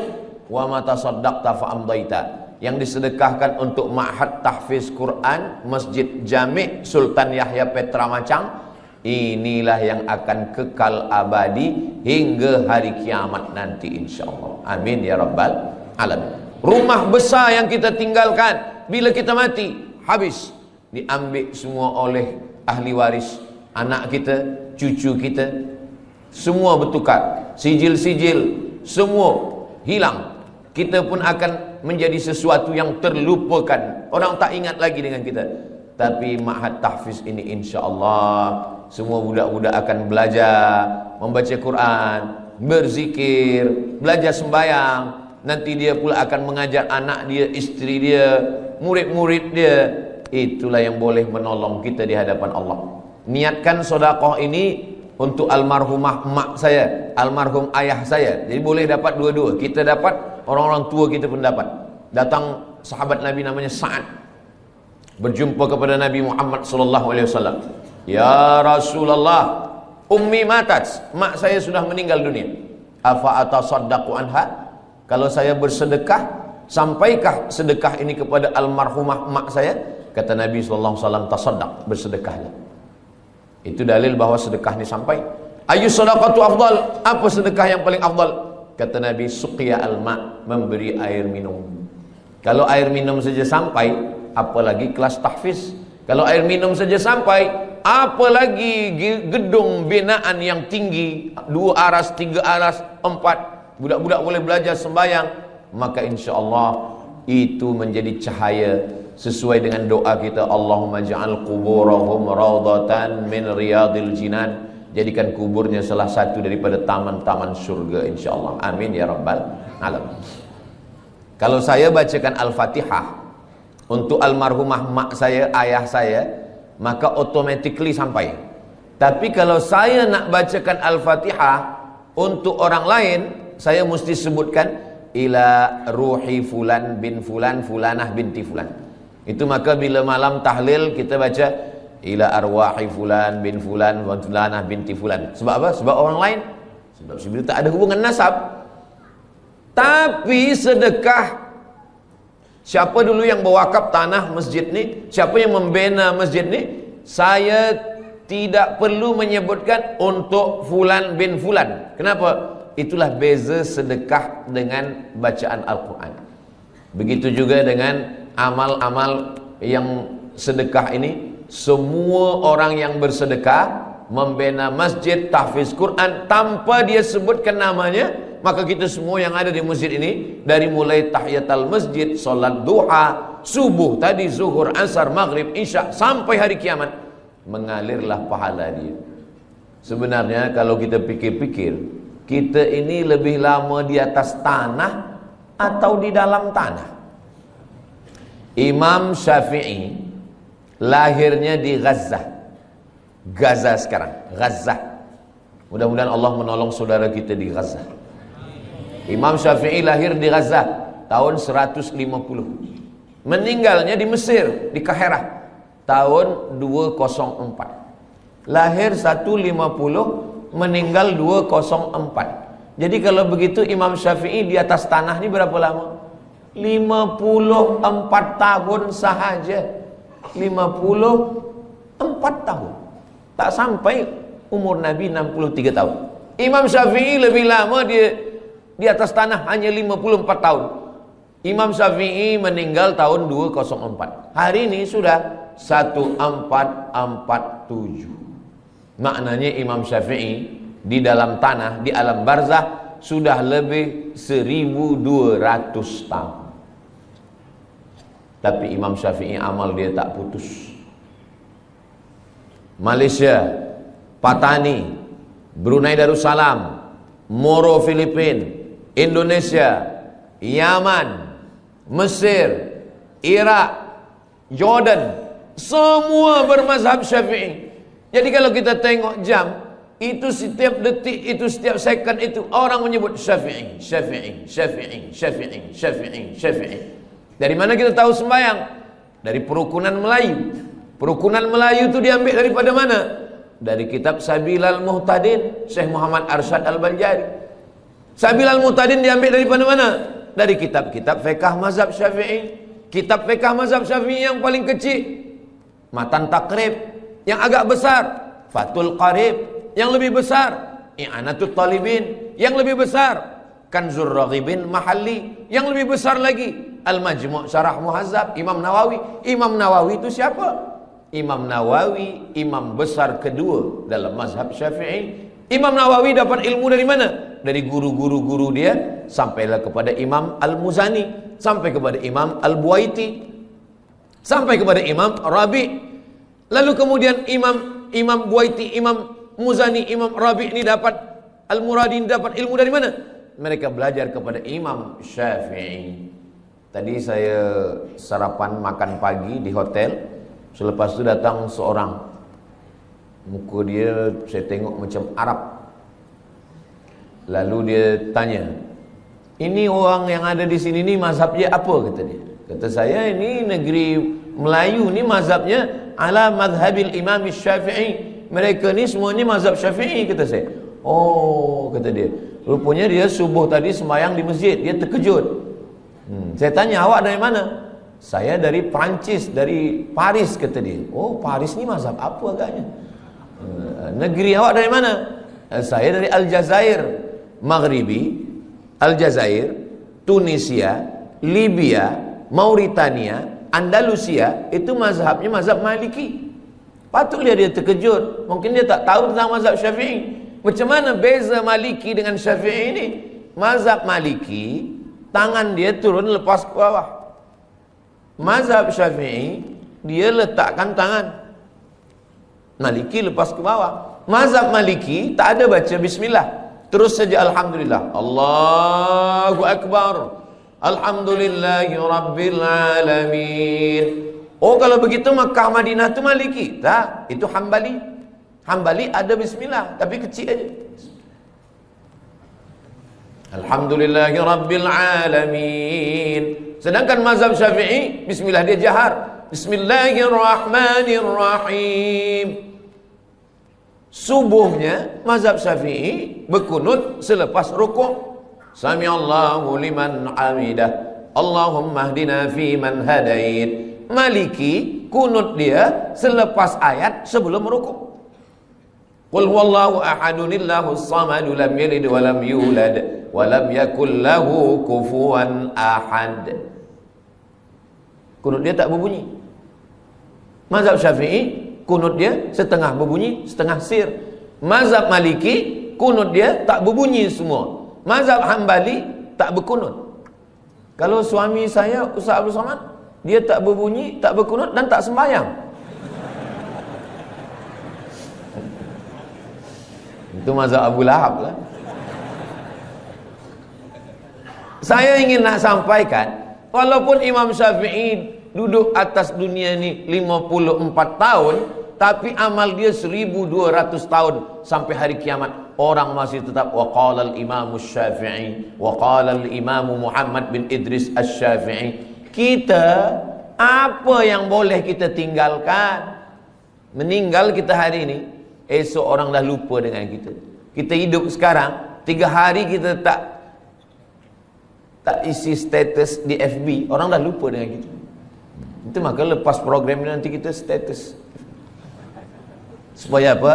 wa ma tasaddaqta fa amdaita, yang disedekahkan untuk ma'had tahfiz Quran Masjid Jami' Sultan Yahya Petra Macang, inilah yang akan kekal abadi hingga hari kiamat nanti insyaallah. Amin ya rabbal alamin. Rumah besar yang kita tinggalkan bila kita mati, habis, diambil semua oleh ahli waris, anak kita, cucu kita, semua bertukar, sijil-sijil semua hilang. Kita pun akan menjadi sesuatu yang terlupakan, orang tak ingat lagi dengan kita. Tapi ma'had tahfiz ini insyaallah semua budak-budak akan belajar membaca Quran, berzikir, belajar sembahyang. Nanti dia pula akan mengajar anak dia, isteri dia, murid-murid dia. Itulah yang boleh menolong kita di hadapan Allah. Niatkan sedekah ini untuk almarhumah mak saya, almarhum ayah saya. Jadi boleh dapat dua-dua. Kita dapat, orang-orang tua kita pun dapat. Datang sahabat Nabi namanya Sa'ad, berjumpa kepada Nabi Muhammad sallallahu alaihi wasallam. Ya Rasulullah, ummi matat, mak saya sudah meninggal dunia. Afa atasaddaqu anha? Kalau saya bersedekah, sampaikah sedekah ini kepada almarhumah mak saya? Kata Nabi sallallahu alaihi wasallam, tasaddaq, bersedekahlah. Itu dalil bahwa sedekah ini sampai. Ayu sadaqatu afdal? Apa sedekah yang paling afdal? Kata Nabi, suqiya al-ma, memberi air minum. Kalau air minum saja sampai, apalagi kelas tahfiz. Kalau air minum saja sampai, apalagi gedung binaan yang tinggi, 2 aras, 3 aras, 4, budak-budak boleh belajar sembahyang. Maka insyaallah itu menjadi cahaya sesuai dengan doa kita, Allahumma ja'al quburahum raudatan min riyadil jinan, jadikan kuburnya salah satu daripada taman-taman surga insyaallah. Amin ya rabbal alamin. Kalau saya bacakan Al-Fatihah untuk almarhumah mak saya, ayah saya, maka automatically sampai. Tapi kalau saya nak bacakan Al-Fatihah untuk orang lain, saya mesti sebutkan ila ruhi fulan bin fulan, fulanah binti fulan. Itu maka bila malam tahlil kita baca ila arwahi fulan bin fulan wa fulanah binti fulan. Sebab apa? Sebab orang lain. Sebab sebenarnya tak ada hubungan nasab. Tapi sedekah, siapa dulu yang berwakaf tanah masjid ni, siapa yang membina masjid ni, saya tidak perlu menyebutkan untuk fulan bin fulan. Kenapa? Itulah beza sedekah dengan bacaan Al-Quran. Begitu juga dengan amal-amal yang sedekah ini. Semua orang yang bersedekah, membina masjid, tahfiz Quran, tanpa dia sebutkan namanya, maka kita semua yang ada di masjid ini, dari mulai tahiyatul masjid, solat duha, subuh tadi, zuhur, asar, maghrib, isya, sampai hari kiamat, mengalirlah pahala dia. Sebenarnya kalau kita pikir-pikir, kita ini lebih lama di atas tanah atau di dalam tanah? Imam Syafi'i lahirnya di Gaza. Gaza sekarang, Gaza. Mudah-mudahan Allah menolong saudara kita di Gaza. Imam Syafi'i lahir di Gaza tahun 150. Meninggalnya di Mesir, di Kahirah tahun 204. Lahir 150, meninggal 204. Jadi kalau begitu Imam Syafi'i di atas tanah ini berapa lama? 54 tahun sahaja. 54 tahun. Tak sampai umur Nabi 63 tahun. Imam Syafi'i lebih lama dia di atas tanah, hanya 54 tahun. Imam Syafi'i meninggal tahun 204. Hari ini sudah 1447. Maknanya Imam Syafi'i di dalam tanah, di alam barzah, sudah lebih 1200 tahun. Tapi Imam Syafi'i amal dia tak putus. Malaysia, Patani, Brunei Darussalam, Moro Filipina, Indonesia, Yaman, Mesir, Iraq, Jordan, semua bermazhab Syafi'i. Jadi kalau kita tengok jam, itu setiap detik, itu setiap second, itu orang menyebut Syafi'i, Syafi'i, Syafi'i, Syafi'i, Syafi'i, Syafi'i. Dari mana kita tahu sembahyang? Dari perukunan Melayu. Perukunan Melayu itu diambil daripada mana? Dari kitab Sabilal Muhtadin, Syekh Muhammad Arsyad Al-Banjari. Sabilal Muhtadin diambil dari mana? Dari kitab-kitab fiqh mazhab Syafi'i. Kitab fiqh mazhab Syafi'i yang paling kecil, Matan Taqrib. Yang agak besar, Fathul Qarib. Yang lebih besar, I'anatul Talibin. Yang lebih besar, Kanzur Raghibin Mahalli. Yang lebih besar lagi, Al-Majmu' Syarah Muhazzab Imam Nawawi. Imam Nawawi itu siapa? Imam Nawawi imam besar kedua dalam mazhab Syafi'i. Imam Nawawi dapat ilmu dari mana? Dari guru-guru dia, sampailah kepada Imam Al-Muzani, sampai kepada Imam Al-Buaiti, sampai kepada Imam Rabi'. Lalu kemudian Imam Buaiti, Imam Muzani, Imam Rabi' ini dapat, Al-Muradi ini dapat ilmu dari mana? Mereka belajar kepada Imam Syafi'i. Tadi saya sarapan makan pagi di hotel. Selepas itu datang seorang, muka dia saya tengok macam Arab. Lalu dia tanya, ini orang yang ada di sini ni mazhabnya apa? Kata dia. Kata saya, ini negeri Melayu ni mazhabnya ala madhabil Imam Syafi'i. Mereka ni semuanya mazhab Syafi'i, kata saya. Oh, kata dia. Rupanya dia subuh tadi sembahyang di masjid, dia terkejut. Saya tanya, awak dari mana? Saya dari Perancis, dari Paris, kata dia. Oh, Paris ni mazhab apa agaknya? Negeri awak dari mana? Saya dari Aljazair, Maghribi, Aljazair, Tunisia, Libya, Mauritania, Andalusia. Itu mazhabnya mazhab Maliki. Patutlah dia terkejut. Mungkin dia tak tahu tentang mazhab Syafi'i. Macam mana beza Maliki dengan Syafi'i ini? Mazhab Maliki, tangan dia turun lepas ke bawah. Mazhab Syafi'i, dia letakkan tangan. Maliki lepas ke bawah. Mazhab Maliki tak ada baca bismillah, terus saja alhamdulillah. Allahu Akbar. Alhamdulillahi Rabbil Alamin. Oh, kalau begitu Makkah Madinah itu Maliki? Tak, itu Hambali. Hambali ada bismillah, tapi kecil aja. Alhamdulillahi Rabbil Alamin. Sedangkan mazhab Syafi'i, bismillah dia jahar. Bismillahirrahmanirrahim. Subuhnya mazhab Syafi'i berkunut selepas rukuk. Sami'allahu liman hamidah. Allahumma hdina fi man hadait. Maliki kunut dia selepas ayat sebelum rukuk. Qul huwallahu ahadunillahus samadu lam yalid wa lam yulad wa lam yakul lahu kufuwan ahad. Kunut dia tak berbunyi. Mazhab Syafi'i kunut dia setengah berbunyi, setengah sir. Mazhab Maliki kunut dia tak berbunyi semua. Mazhab Hambali tak berkunut. Kalau suami saya Ustaz Abdul Somad, dia tak berbunyi, tak berkunut dan tak sembahyang. Itu mazhab Abu Lahab lah. Saya ingin nak sampaikan, walaupun Imam Syafi'i duduk atas dunia ni 54 tahun, tapi amal dia 1200 tahun sampai hari kiamat. Orang masih tetap waqala al-Imam Syafi'i, waqala al-Imam Muhammad bin Idris Asy-Syafi'i. Kita, apa yang boleh kita tinggalkan? Meninggal kita hari ini, esok orang dah lupa dengan kita. Kita hidup sekarang, 3 hari kita tak isi status di FB, orang dah lupa dengan kita. Itu maka lepas program ini nanti kita status. Supaya apa?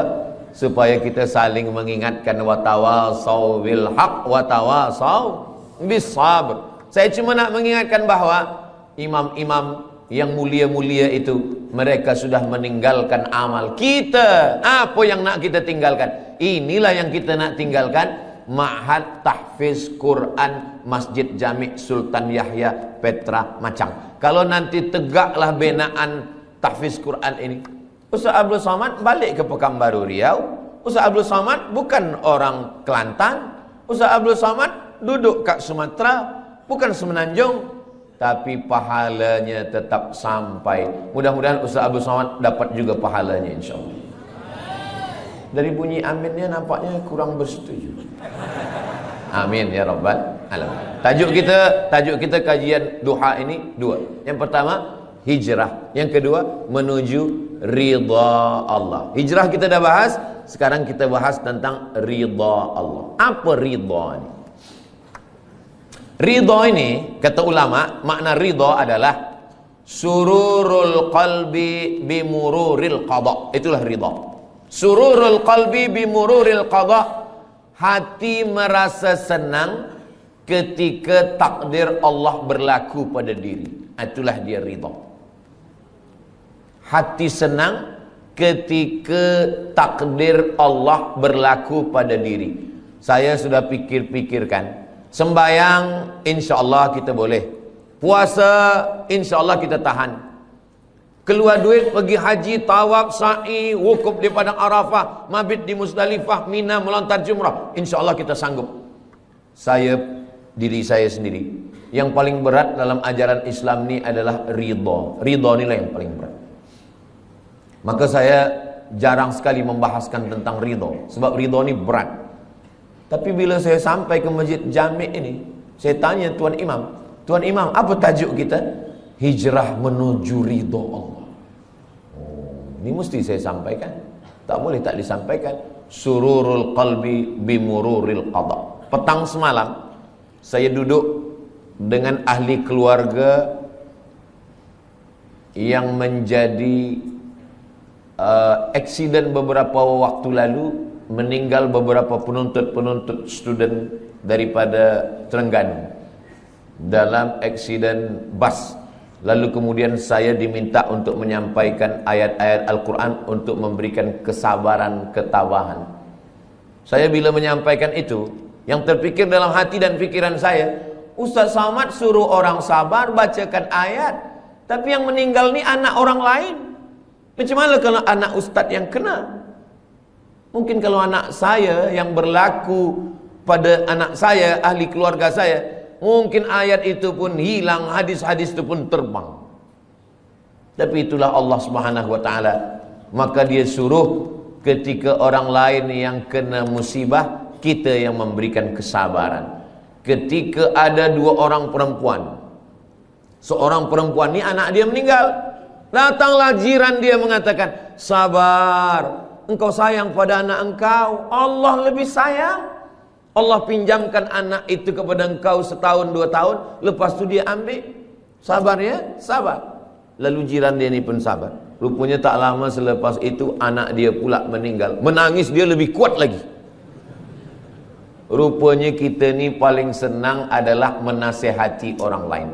Supaya kita saling mengingatkan, watawasau bil haq watawasau bis sabr. Saya cuma nak mengingatkan bahawa imam-imam yang mulia-mulia itu, mereka sudah meninggalkan amal. Kita, apa yang nak kita tinggalkan? Inilah yang kita nak tinggalkan. Ma'had Tahfiz Quran Masjid Jami' Sultan Yahya Petra Macang. Kalau nanti tegaklah binaan Tahfiz Quran ini, Ustaz Abdul Somad balik ke Pekanbaru Riau. Ustaz Abdul Somad bukan orang Kelantan. Ustaz Abdul Somad duduk kat Sumatera, bukan Semenanjung, tapi pahalanya tetap sampai. Mudah-mudahan Ustaz Abdul Somad dapat juga pahalanya, insyaAllah. Dari bunyi aminnya nampaknya kurang bersetuju. Amin ya rabbal alamin. Tajuk kita kajian duha ini 2. Yang pertama, hijrah. Yang kedua, menuju ridha Allah. Hijrah kita dah bahas, sekarang kita bahas tentang ridha Allah. Apa ridha ini? Ridha ini, kata ulama, makna ridha adalah sururul qalbi bimururil qada. Itulah ridha. Sururul qalbi bimururil qada. Hati merasa senang ketika takdir Allah berlaku pada diri. Itulah dia ridha. Hati senang ketika takdir Allah berlaku pada diri. Saya sudah pikir-pikirkan. Sembayang insya-Allah kita boleh. Puasa insya-Allah kita tahan. Keluar duit pergi haji, tawaf, sa'i, wukuf di padang Arafah, mabit di Musdalifah, Mina, melontar jumrah, insya-Allah kita sanggup. Diri saya sendiri, yang paling berat dalam ajaran Islam ini adalah ridha. Ridha inilah yang paling berat. Maka saya jarang sekali membahaskan tentang ridha, sebab ridha ini berat. Tapi bila saya sampai ke Masjid Jami' ini, saya tanya Tuan Imam, apa tajuk kita? Hijrah menuju ridha Allah. Ini mesti saya sampaikan. Tak boleh tak disampaikan. Sururul qalbi bimururil qada. Petang semalam saya duduk dengan ahli keluarga yang menjadi aksiden beberapa waktu lalu, meninggal beberapa penuntut student daripada Terengganu dalam aksiden bas. Lalu kemudian saya diminta untuk menyampaikan ayat-ayat Al-Quran untuk memberikan kesabaran, ketabahan. Saya bila menyampaikan itu, yang terpikir dalam hati dan pikiran saya, Ustaz Samad suruh orang sabar, bacakan ayat, tapi yang meninggal ni anak orang lain. Macam mana kalau anak Ustaz yang kena? Mungkin kalau anak saya yang berlaku pada anak saya, ahli keluarga saya, mungkin ayat itu pun hilang, hadis-hadis itu pun terbang. Tapi itulah Allah Subhanahu wa taala. Maka dia suruh ketika orang lain yang kena musibah, kita yang memberikan kesabaran. Ketika ada dua orang perempuan, seorang perempuan ni anak dia meninggal, datanglah jiran dia mengatakan, sabar, engkau sayang pada anak engkau, Allah lebih sayang. Allah pinjamkan anak itu kepada engkau setahun, 2 tahun, lepas tu dia ambil. Sabar ya, sabar. Lalu jiran dia ni pun sabar. Rupanya tak lama selepas itu anak dia pula meninggal. Menangis dia lebih kuat lagi. Rupanya kita ni paling senang adalah menasihati orang lain.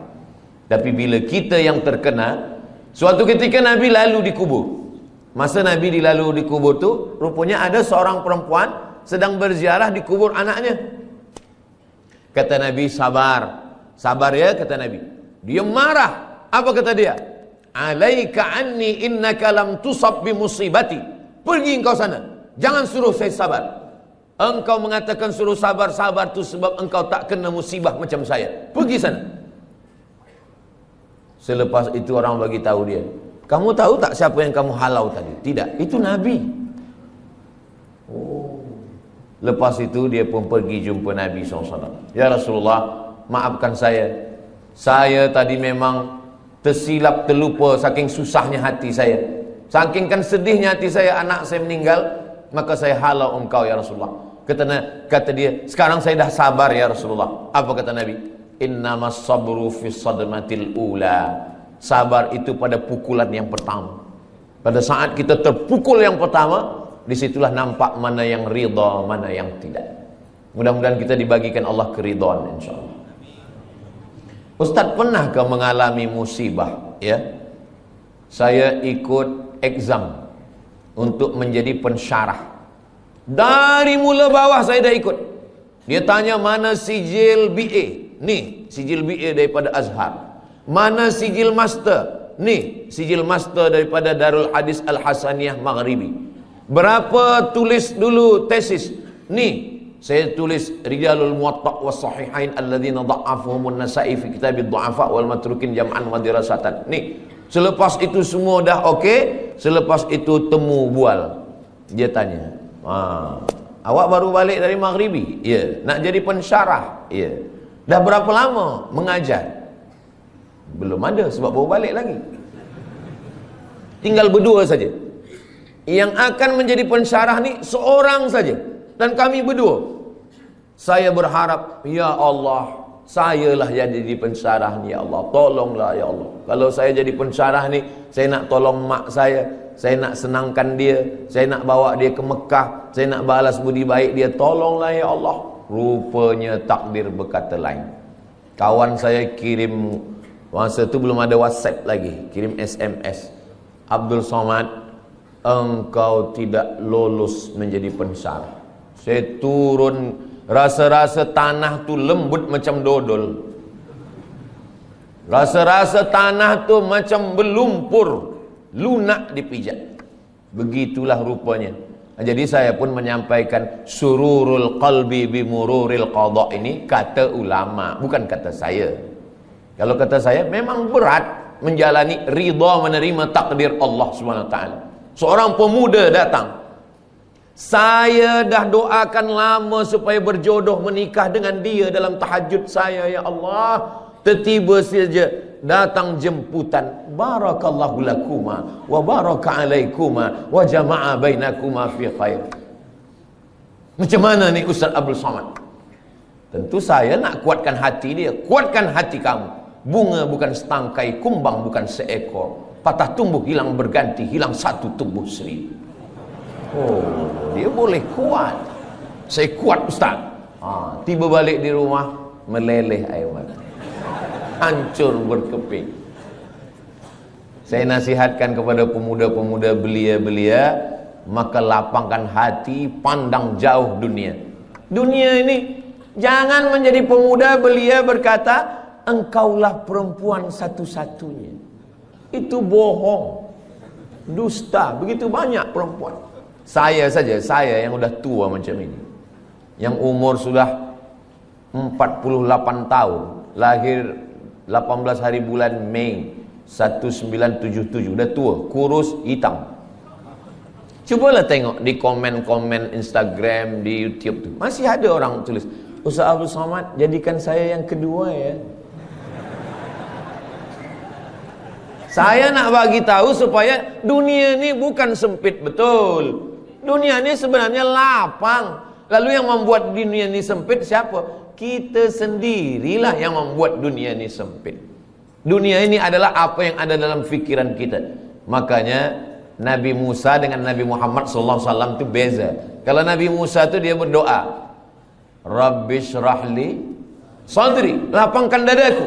Tapi bila kita yang terkena, suatu ketika Nabi lalu dikubur. Masa Nabi dilalu dikubur tu, rupanya ada seorang perempuan sedang berziarah di kubur anaknya. Kata Nabi, sabar. Sabar ya, kata Nabi. Dia marah. Apa kata dia? Alaika anni innaka lam tusab bi musibati. Pergi engkau sana. Jangan suruh saya sabar. Engkau mengatakan suruh sabar-sabar tu sebab engkau tak kena musibah macam saya. Pergi sana. Selepas itu orang bagi tahu dia, kamu tahu tak siapa yang kamu halau tadi? Tidak, itu Nabi. Lepas itu dia pun pergi jumpa Nabi SAW. Ya Rasulullah, maafkan saya. Saya tadi memang tersilap, terlupa saking susahnya hati saya. Saking kan sedihnya hati saya, anak saya meninggal, maka saya halau engkau ya Rasulullah. Kata dia, sekarang saya dah sabar ya Rasulullah. Apa kata Nabi? Innamas sabru fi sadmatil ula. Sabar itu pada pukulan yang pertama. Pada saat kita terpukul yang pertama, disitulah nampak mana yang ridha, mana yang tidak. Mudah-mudahan kita dibagikan Allah keridhaan insyaAllah. Ustaz, pernahkah mengalami musibah? Ya, saya ikut exam untuk menjadi pensyarah. Dari mula bawah saya dah ikut. Dia tanya mana sijil BA. Nih, sijil BA daripada Azhar. Mana sijil master? Nih, sijil master daripada Darul Hadis Al-Hasaniyah Maghribi. Berapa tulis dulu tesis? Nih, saya tulis Rijalul Muwatta' was Sahihain alladzina dha'afuhumun Nasa'i fi kitabid du'afa wal matrukin jam'an wa dirasatan. Nih, selepas itu semua dah okey, selepas itu temu bual. Dia tanya, awak baru balik dari Maghribi? Ya. Nak jadi pensyarah? Ya. Dah berapa lama mengajar? Belum ada sebab baru balik lagi. Tinggal berdua saja. Yang akan menjadi pensyarah ni seorang saja, dan kami berdua. Saya berharap, ya Allah, sayalah yang jadi pensyarah ni, ya Allah. Tolonglah ya Allah. Kalau saya jadi pensyarah ni, saya nak tolong mak saya nak senangkan dia, saya nak bawa dia ke Mekah, saya nak balas budi baik dia. Tolonglah ya Allah. Rupanya takdir berkata lain. Kawan saya kirim, masa tu belum ada WhatsApp lagi, kirim SMS. Abdul Somad, engkau tidak lolos menjadi pensyarah. Saya turun, rasa-rasa tanah tu lembut macam dodol. Rasa-rasa tanah tu macam berlumpur, lunak dipijak. Begitulah rupanya. Jadi saya pun menyampaikan sururul qalbi bimururil qadha, ini kata ulama, bukan kata saya. Kalau kata saya, memang berat menjalani ridha menerima takdir Allah SWT. Seorang pemuda datang, saya dah doakan lama supaya berjodoh menikah dengan dia dalam tahajud saya, ya Allah. Tiba-tiba saja datang jemputan, barakallahu lakuma wa baraka alaikuma wa jama'a bainakuma fi khair. Macam mana ni Ustaz Abdul Somad? Tentu saya nak kuatkan hati dia. Kuatkan hati kamu. Bunga bukan setangkai, kumbang bukan seekor. Patah tumbuh hilang berganti, hilang satu tumbuh seribu. Oh, dia boleh kuat. Saya kuat Ustaz. Tiba balik di rumah, meleleh air mata, hancur berkeping. Saya nasihatkan kepada pemuda-pemuda belia-belia, maka lapangkan hati, pandang jauh dunia. Dunia ini, jangan menjadi pemuda belia berkata, engkaulah perempuan satu-satunya. Itu bohong, dusta. Begitu banyak perempuan. Saya saja, saya yang udah tua macam ini, yang umur sudah 48 tahun, lahir 18 hari bulan Mei 1977, udah tua, kurus, hitam. Cubalah tengok di komen-komen Instagram, di YouTube tu, masih ada orang tulis, Ustaz Abdul Somad, jadikan saya yang kedua ya. Saya nak bagi tahu supaya dunia ni bukan sempit betul. Dunia ni sebenarnya lapang. Lalu yang membuat dunia ni sempit siapa? Kita sendirilah yang membuat dunia ni sempit. Dunia ini adalah apa yang ada dalam fikiran kita. Makanya Nabi Musa dengan Nabi Muhammad SAW itu beza. Kalau Nabi Musa itu dia berdoa, Rabbi syrahli sadri, lapangkan dadaku,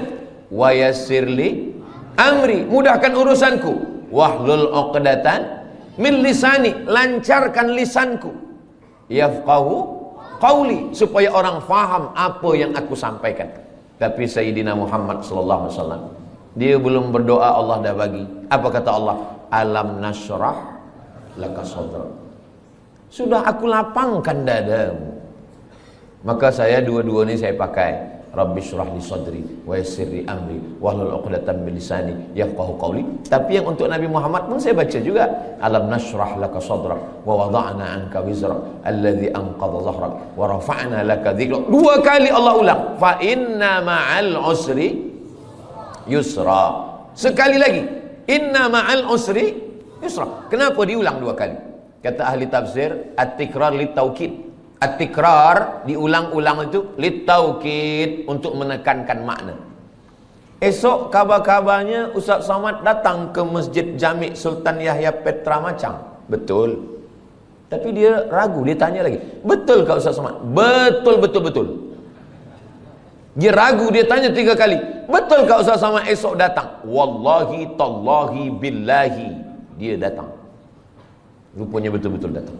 wa yassirli amri, mudahkan urusanku, wahlul 'uqdatan min lisani, lancarkan lisanku, yafqahu qauli, supaya orang faham apa yang aku sampaikan. Tapi Sayyidina Muhammad sallallahu alaihi wasallam, dia belum berdoa Allah dah bagi. Apa kata Allah? Alam nashrah laka sadrak, sudah aku lapangkan dadamu. Maka saya dua-dua ini saya pakai, Rabbi syrah li sadri wa yassir li amri wahlul 'uqdatam min lisani yafqahu qawli. Tapi yang untuk Nabi Muhammad pun saya baca juga, alam nashrah laka sadrak wa wada'na anka wizrak alladhi anqadha dhahrak wa rafa'na laka dhikrak. Dua kali Allah ulang, fa inna ma'al usri yusra. Sekali lagi, inna ma'al usri yusra. Kenapa diulang dua kali? Kata ahli tafsir, at-tikrar lit-taukid. At-tikrar, diulang-ulang itu lit-taukid, untuk menekankan makna. Esok kabar-kabarnya Ustaz Somad datang ke Masjid Jami' Sultan Yahya Petra Macang. Betul. Tapi dia ragu, dia tanya lagi, betul kah Ustaz Somad? Betul, betul, betul. Dia ragu, dia tanya 3 kali, betul kah Ustaz Somad esok datang? Wallahi, tallahi, billahi, dia datang. Rupanya betul-betul datang.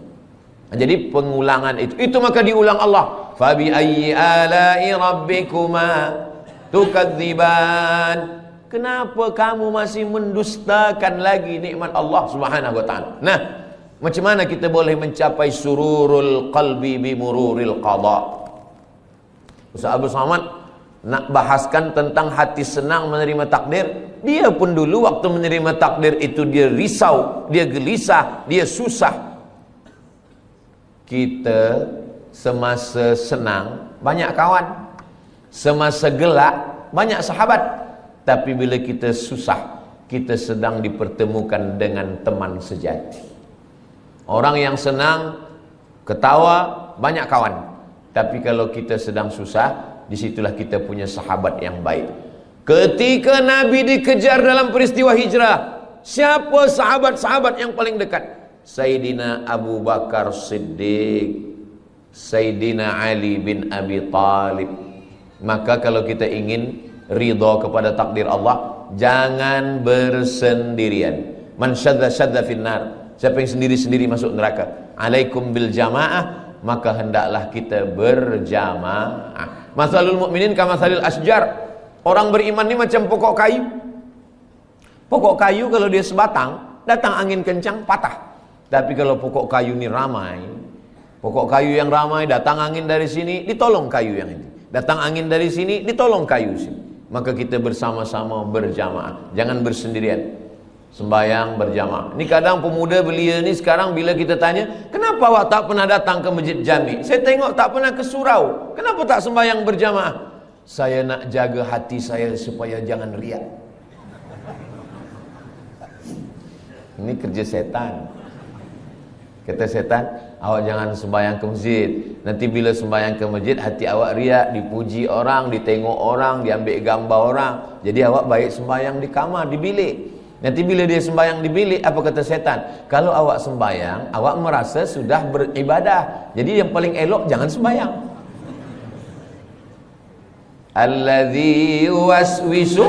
Jadi pengulangan itu maka diulang Allah. Fabi ayyi ala'i rabbikuma tukadziban. Kenapa kamu masih mendustakan lagi nikmat Allah Subhanahu wa taala? Nah, macam mana kita boleh mencapai sururul qalbi bimururil qada? Ustaz Abdul Somad nak bahaskan tentang hati senang menerima takdir. Dia pun dulu waktu menerima takdir itu dia risau, dia gelisah, dia susah. Kita semasa senang banyak kawan, semasa gelak banyak sahabat. Tapi bila kita susah, kita sedang dipertemukan dengan teman sejati. Orang yang senang, ketawa, banyak kawan. Tapi kalau kita sedang susah, disitulah kita punya sahabat yang baik. Ketika Nabi dikejar dalam peristiwa hijrah, siapa sahabat-sahabat yang paling dekat? Sayyidina Abu Bakar Siddiq, Sayyidina Ali bin Abi Talib. Maka kalau kita ingin ridha kepada takdir Allah, jangan bersendirian. Man syadda finnar, siapa yang sendiri-sendiri masuk neraka. Alaikum bil jamaah, maka hendaklah kita berjamaah. Masalul mukminin kamatsalil asjar. Orang beriman ini macam pokok kayu. Pokok kayu kalau dia sebatang, datang angin kencang patah. Tapi kalau pokok kayu ini ramai, pokok kayu yang ramai, datang angin dari sini, ditolong kayu yang ini. Datang angin dari sini, ditolong kayu sini. Maka kita bersama-sama berjamaah, jangan bersendirian. Sembahyang berjamaah. Ini kadang pemuda belia ni sekarang bila kita tanya, kenapa awak tak pernah datang ke masjid jami? Saya tengok tak pernah ke surau. Kenapa tak sembahyang berjamaah? Saya nak jaga hati saya supaya jangan riak. Ini kerja setan. Kata setan, awak jangan sembahyang ke masjid. Nanti bila sembahyang ke masjid, hati awak riak, dipuji orang, ditengok orang, diambil gambar orang. Jadi awak baik sembahyang di kamar, di bilik. Nanti bila dia sembahyang di bilik, apa kata setan? Kalau awak sembahyang, awak merasa sudah beribadah. Jadi yang paling elok jangan sembahyang. Alladzi yuwaswisu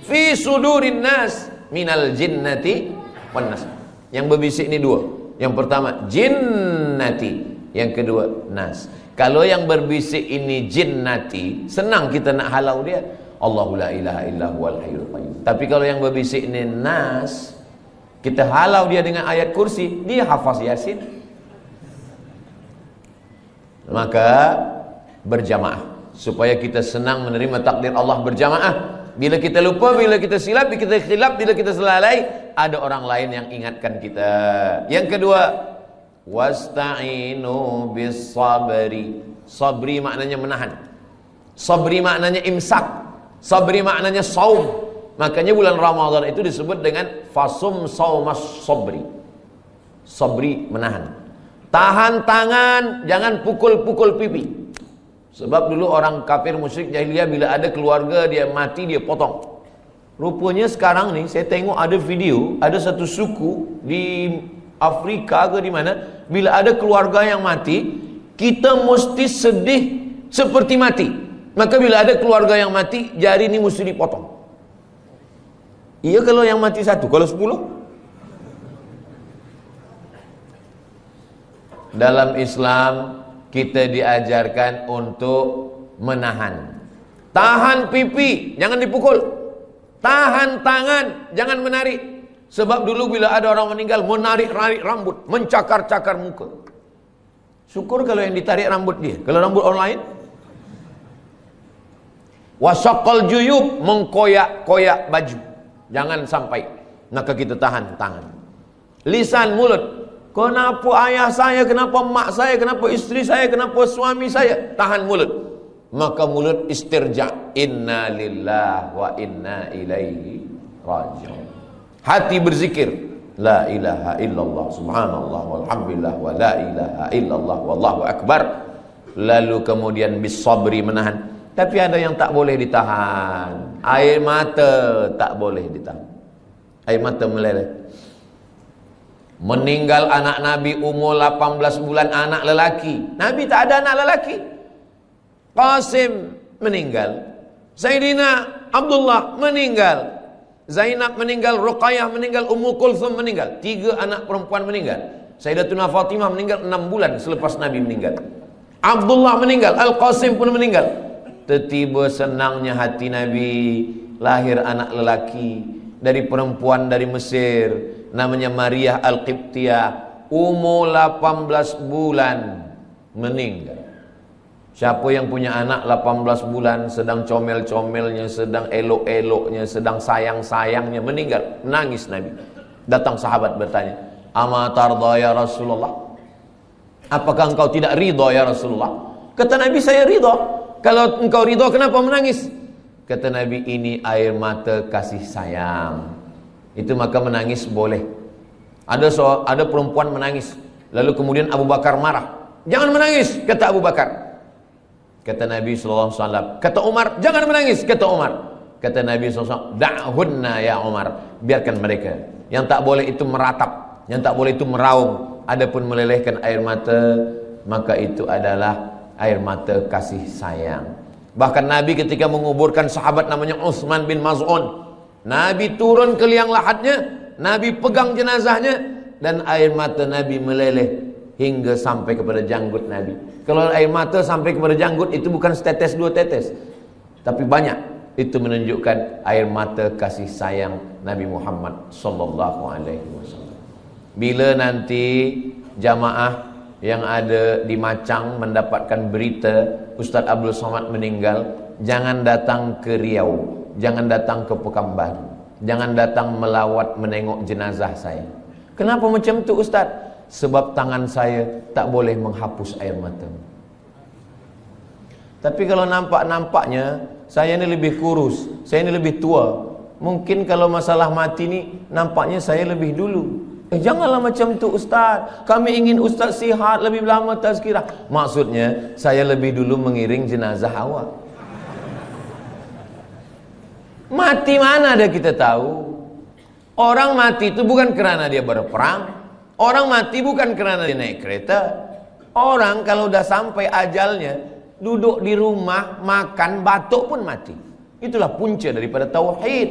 fi sudurin nas minal jinnati wan nas. Yang berbisik ni dua. Yang pertama jinnati, yang kedua nas. Kalau yang berbisik ini jinnati, senang kita nak halau dia. Allahu la ilaha illa huwal hayyul qayyum. Tapi kalau yang berbisik ini nas, kita halau dia dengan ayat kursi, dia hafaz Yasin. Maka berjamaah supaya kita senang menerima takdir Allah berjamaah. Bila kita lupa, bila kita silap, bila kita khilaf, bila kita selalai, ada orang lain yang ingatkan kita. Yang kedua, wasta'inu bis sabri. Sabri maknanya menahan. Sabri maknanya imsak. Sabri maknanya saum. Makanya bulan Ramadan itu disebut dengan fasum saumas sabri. Sabri menahan. Tahan tangan, jangan pukul-pukul pipi. Sebab dulu orang kafir musyrik jahiliyah bila ada keluarga dia mati dia potong. Rupanya sekarang ni saya tengok ada video, ada satu suku di Afrika ke di mana, bila ada keluarga yang mati, kita mesti sedih seperti mati. Maka bila ada keluarga yang mati, jari ni mesti dipotong. Iya kalau yang mati satu, kalau 10? Dalam Islam kita diajarkan untuk menahan. Tahan pipi, jangan dipukul. Tahan tangan, jangan menarik. Sebab dulu bila ada orang meninggal, menarik-narik rambut, mencakar-cakar muka. Syukur kalau yang ditarik rambut dia. Kalau rambut orang lain, wasaqqal juyub, mengkoyak-koyak baju. Jangan sampai. Maka kita tahan tangan. Lisan, mulut. Kenapa ayah saya, kenapa mak saya, kenapa isteri saya, kenapa suami saya? Tahan mulut. Maka mulut istirja. Inna lillahi wa inna ilaihi raji'un. Hati berzikir. La ilaha illallah, subhanallah, walhamdulillah, wa la ilaha illallah, wallahu akbar. Lalu kemudian bisabri, menahan. Tapi ada yang tak boleh ditahan. Air mata tak boleh ditahan. Air mata meleleh. Meninggal anak Nabi umur 18 bulan, anak lelaki. Nabi tak ada anak lelaki. Qasim meninggal. Sayyidina Abdullah meninggal. Zainab meninggal, Ruqayyah meninggal, Ummu Kulthum meninggal. 3 anak perempuan meninggal. Sayyidatuna Fatimah meninggal 6 bulan selepas Nabi meninggal. Abdullah meninggal, Al-Qasim pun meninggal. Tiba-tiba senangnya hati Nabi, lahir anak lelaki dari perempuan dari Mesir, namanya Maria Al-Qibtiyah, umur 18 bulan meninggal. Siapa yang punya anak 18 bulan, sedang comel-comelnya, sedang elok-eloknya, sedang sayang-sayangnya, meninggal, nangis Nabi. Datang sahabat bertanya, "Ama tarda ya Rasulullah?" Apakah engkau tidak ridha ya Rasulullah? Kata Nabi, saya ridha. Kalau engkau ridha, kenapa menangis? Kata Nabi, ini air mata kasih sayang. itu maka menangis boleh. Ada perempuan menangis, lalu kemudian Abu Bakar marah. Jangan menangis, kata Abu Bakar. Kata Nabi SAW. Kata Umar, jangan menangis, kata Umar. Kata Nabi SAW, da'hunna ya Umar, biarkan mereka. Yang tak boleh itu meratap, yang tak boleh itu meraung. Adapun melelehkan air mata, maka itu adalah air mata kasih sayang. Bahkan Nabi ketika menguburkan sahabat namanya Utsman bin Maz'un, Nabi turun ke liang lahatnya, Nabi pegang jenazahnya, dan air mata Nabi meleleh hingga sampai kepada janggut Nabi. Kalau air mata sampai kepada janggut itu bukan setetes dua tetes, tapi banyak. Itu menunjukkan air mata kasih sayang Nabi Muhammad sallallahu alaihi wasallam. Bila nanti jamaah yang ada di Macang mendapatkan berita Ustaz Abdul Somad meninggal, jangan datang ke Riau, jangan datang ke Pekanbaru, jangan datang melawat menengok jenazah saya. Kenapa macam tu Ustaz? Sebab tangan saya tak boleh menghapus air mata. Tapi kalau nampak-nampaknya saya ni lebih kurus, saya ni lebih tua, mungkin kalau masalah mati ni nampaknya saya lebih dulu. Janganlah macam tu Ustaz, kami ingin Ustaz sihat, lebih lama tazkirah. Maksudnya saya lebih dulu mengiring jenazah awak. Mati mana ada kita tahu. Orang mati itu bukan kerana dia berperang, orang mati bukan kerana dia naik kereta. Orang kalau dah sampai ajalnya, duduk di rumah, makan, batuk pun mati. Itulah punca daripada tauhid.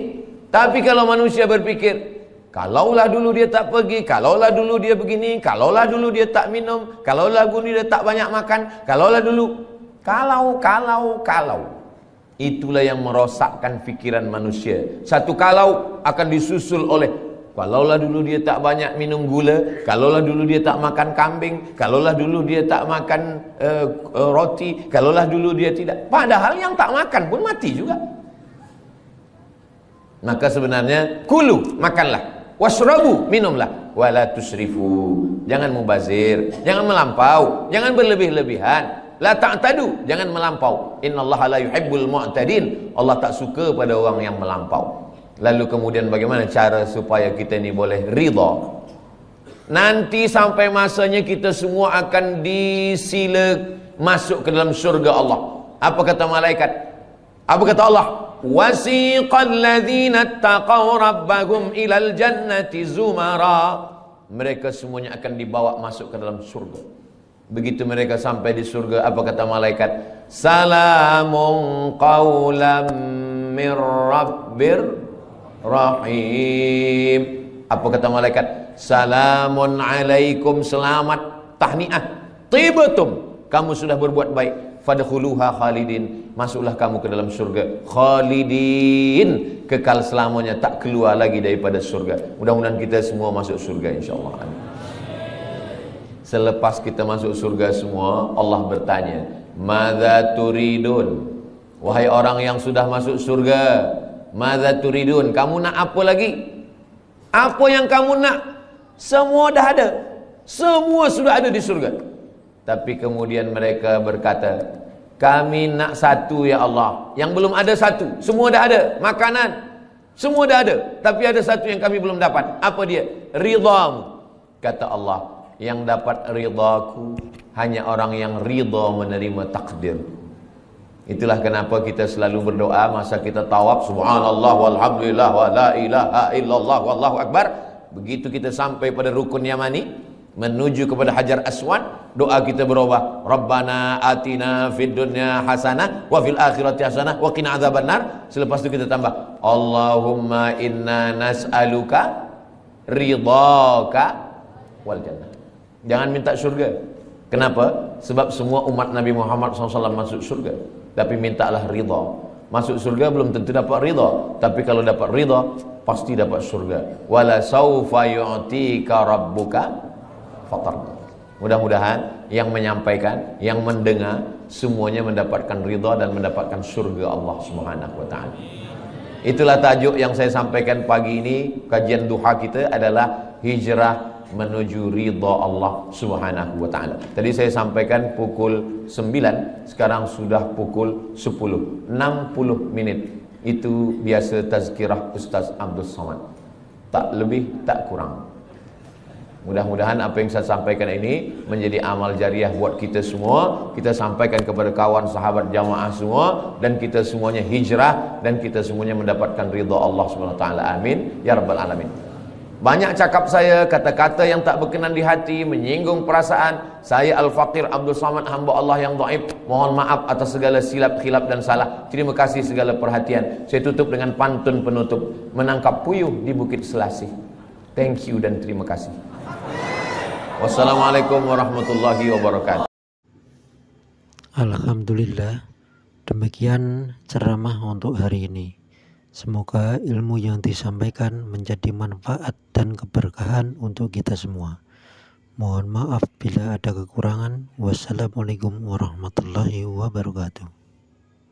Tapi kalau manusia berpikir, kalaulah dulu dia tak pergi, kalaulah dulu dia begini, kalaulah dulu dia tak minum, kalaulah dulu dia tak banyak makan, kalaulah dulu, kalau. Itulah yang merosakkan fikiran manusia. Satu kalau akan disusul oleh, kalaulah dulu dia tak banyak minum gula, kalaulah dulu dia tak makan kambing, kalaulah dulu dia tak makan roti, kalaulah dulu dia tidak. Padahal yang tak makan pun mati juga. Maka sebenarnya kulu, makanlah, wasrabu, minumlah, wala tusrifu, jangan mubazir, jangan melampau, jangan berlebih-lebihan. La ta'tadu, jangan melampau. Innallaha la yuhibbul mu'tadin, Allah tak suka pada orang yang melampau. Lalu kemudian bagaimana cara supaya kita ni boleh ridha? Nanti sampai masanya kita semua akan disila masuk ke dalam syurga Allah. Apa kata malaikat? Apa kata Allah? Wasiqal ladzina taqaw rabbahum ilal jannati zumara. Mereka semuanya akan dibawa masuk ke dalam surga. Begitu mereka sampai di surga, apa kata malaikat? Salamun qawlam mir rabbir rahim. Apa kata malaikat? Salamun alaikum, selamat, tahniah, tibatum, kamu sudah berbuat baik. Fadkhuluha khalidin, masuklah kamu ke dalam surga khalidin, kekal selamanya, tak keluar lagi daripada surga. Mudah-mudahan kita semua masuk surga insyaAllah. Selepas kita masuk surga semua, Allah bertanya, madza turidun? Wahai orang yang sudah masuk surga, madza turidun? Kamu nak apa lagi? Apa yang kamu nak? Semua dah ada, semua sudah ada di surga. Tapi kemudian mereka berkata, kami nak satu ya Allah. Yang belum ada satu. Semua dah ada, makanan semua dah ada, tapi ada satu yang kami belum dapat. Apa dia? Ridhamu. Kata Allah, yang dapat ridhaku hanya orang yang ridha menerima takdir. Itulah kenapa kita selalu berdoa masa kita tawaf, subhanallah walhamdulillah wa la ilaha illallah wallahu akbar. Begitu kita sampai pada rukun yamani, menuju kepada Hajar Aswad, doa kita berubah, Rabbana atina fid dunya hasanah wa fil akhirati hasanah wa qina adzabannar. Selepas itu kita tambah, Allahumma inna nas'aluka ridhaka wal jannah. Jangan minta surga. Kenapa? Sebab semua umat Nabi Muhammad SAW masuk surga, tapi mintalah ridha. Masuk surga belum tentu dapat ridha, tapi kalau dapat ridha pasti dapat surga. Wala saufa yu'tika rabbuka fatarda. Mudah-mudahan yang menyampaikan, yang mendengar, semuanya mendapatkan ridha dan mendapatkan surga Allah Subhanahu wa taala. Itulah tajuk yang saya sampaikan pagi ini. Kajian duha kita adalah hijrah menuju ridha Allah Subhanahu wa taala. Tadi saya sampaikan pukul 9, sekarang sudah pukul 10, 60 minit. Itu biasa tazkirah Ustaz Abdul Somad. tak lebih, tak kurang. Mudah-mudahan apa yang saya sampaikan ini menjadi amal jariah buat kita semua. Kita sampaikan kepada kawan, sahabat, jamaah semua, dan kita semuanya hijrah, dan kita semuanya mendapatkan ridha Allah SWT. Amin ya rabbal alamin. Banyak cakap saya, kata-kata yang tak berkenan di hati, menyinggung perasaan. Saya Al-Faqir Abdul Samad, hamba Allah yang dhaif. Mohon maaf atas segala silap, khilaf dan salah. Terima kasih segala perhatian. Saya tutup dengan pantun penutup. Menangkap puyuh di Bukit Selasih. Thank you dan terima kasih. Wassalamualaikum warahmatullahi wabarakatuh. Alhamdulillah, demikian ceramah untuk hari ini. Semoga ilmu yang disampaikan menjadi manfaat dan keberkahan untuk kita semua. Mohon maaf bila ada kekurangan. Wassalamualaikum warahmatullahi wabarakatuh.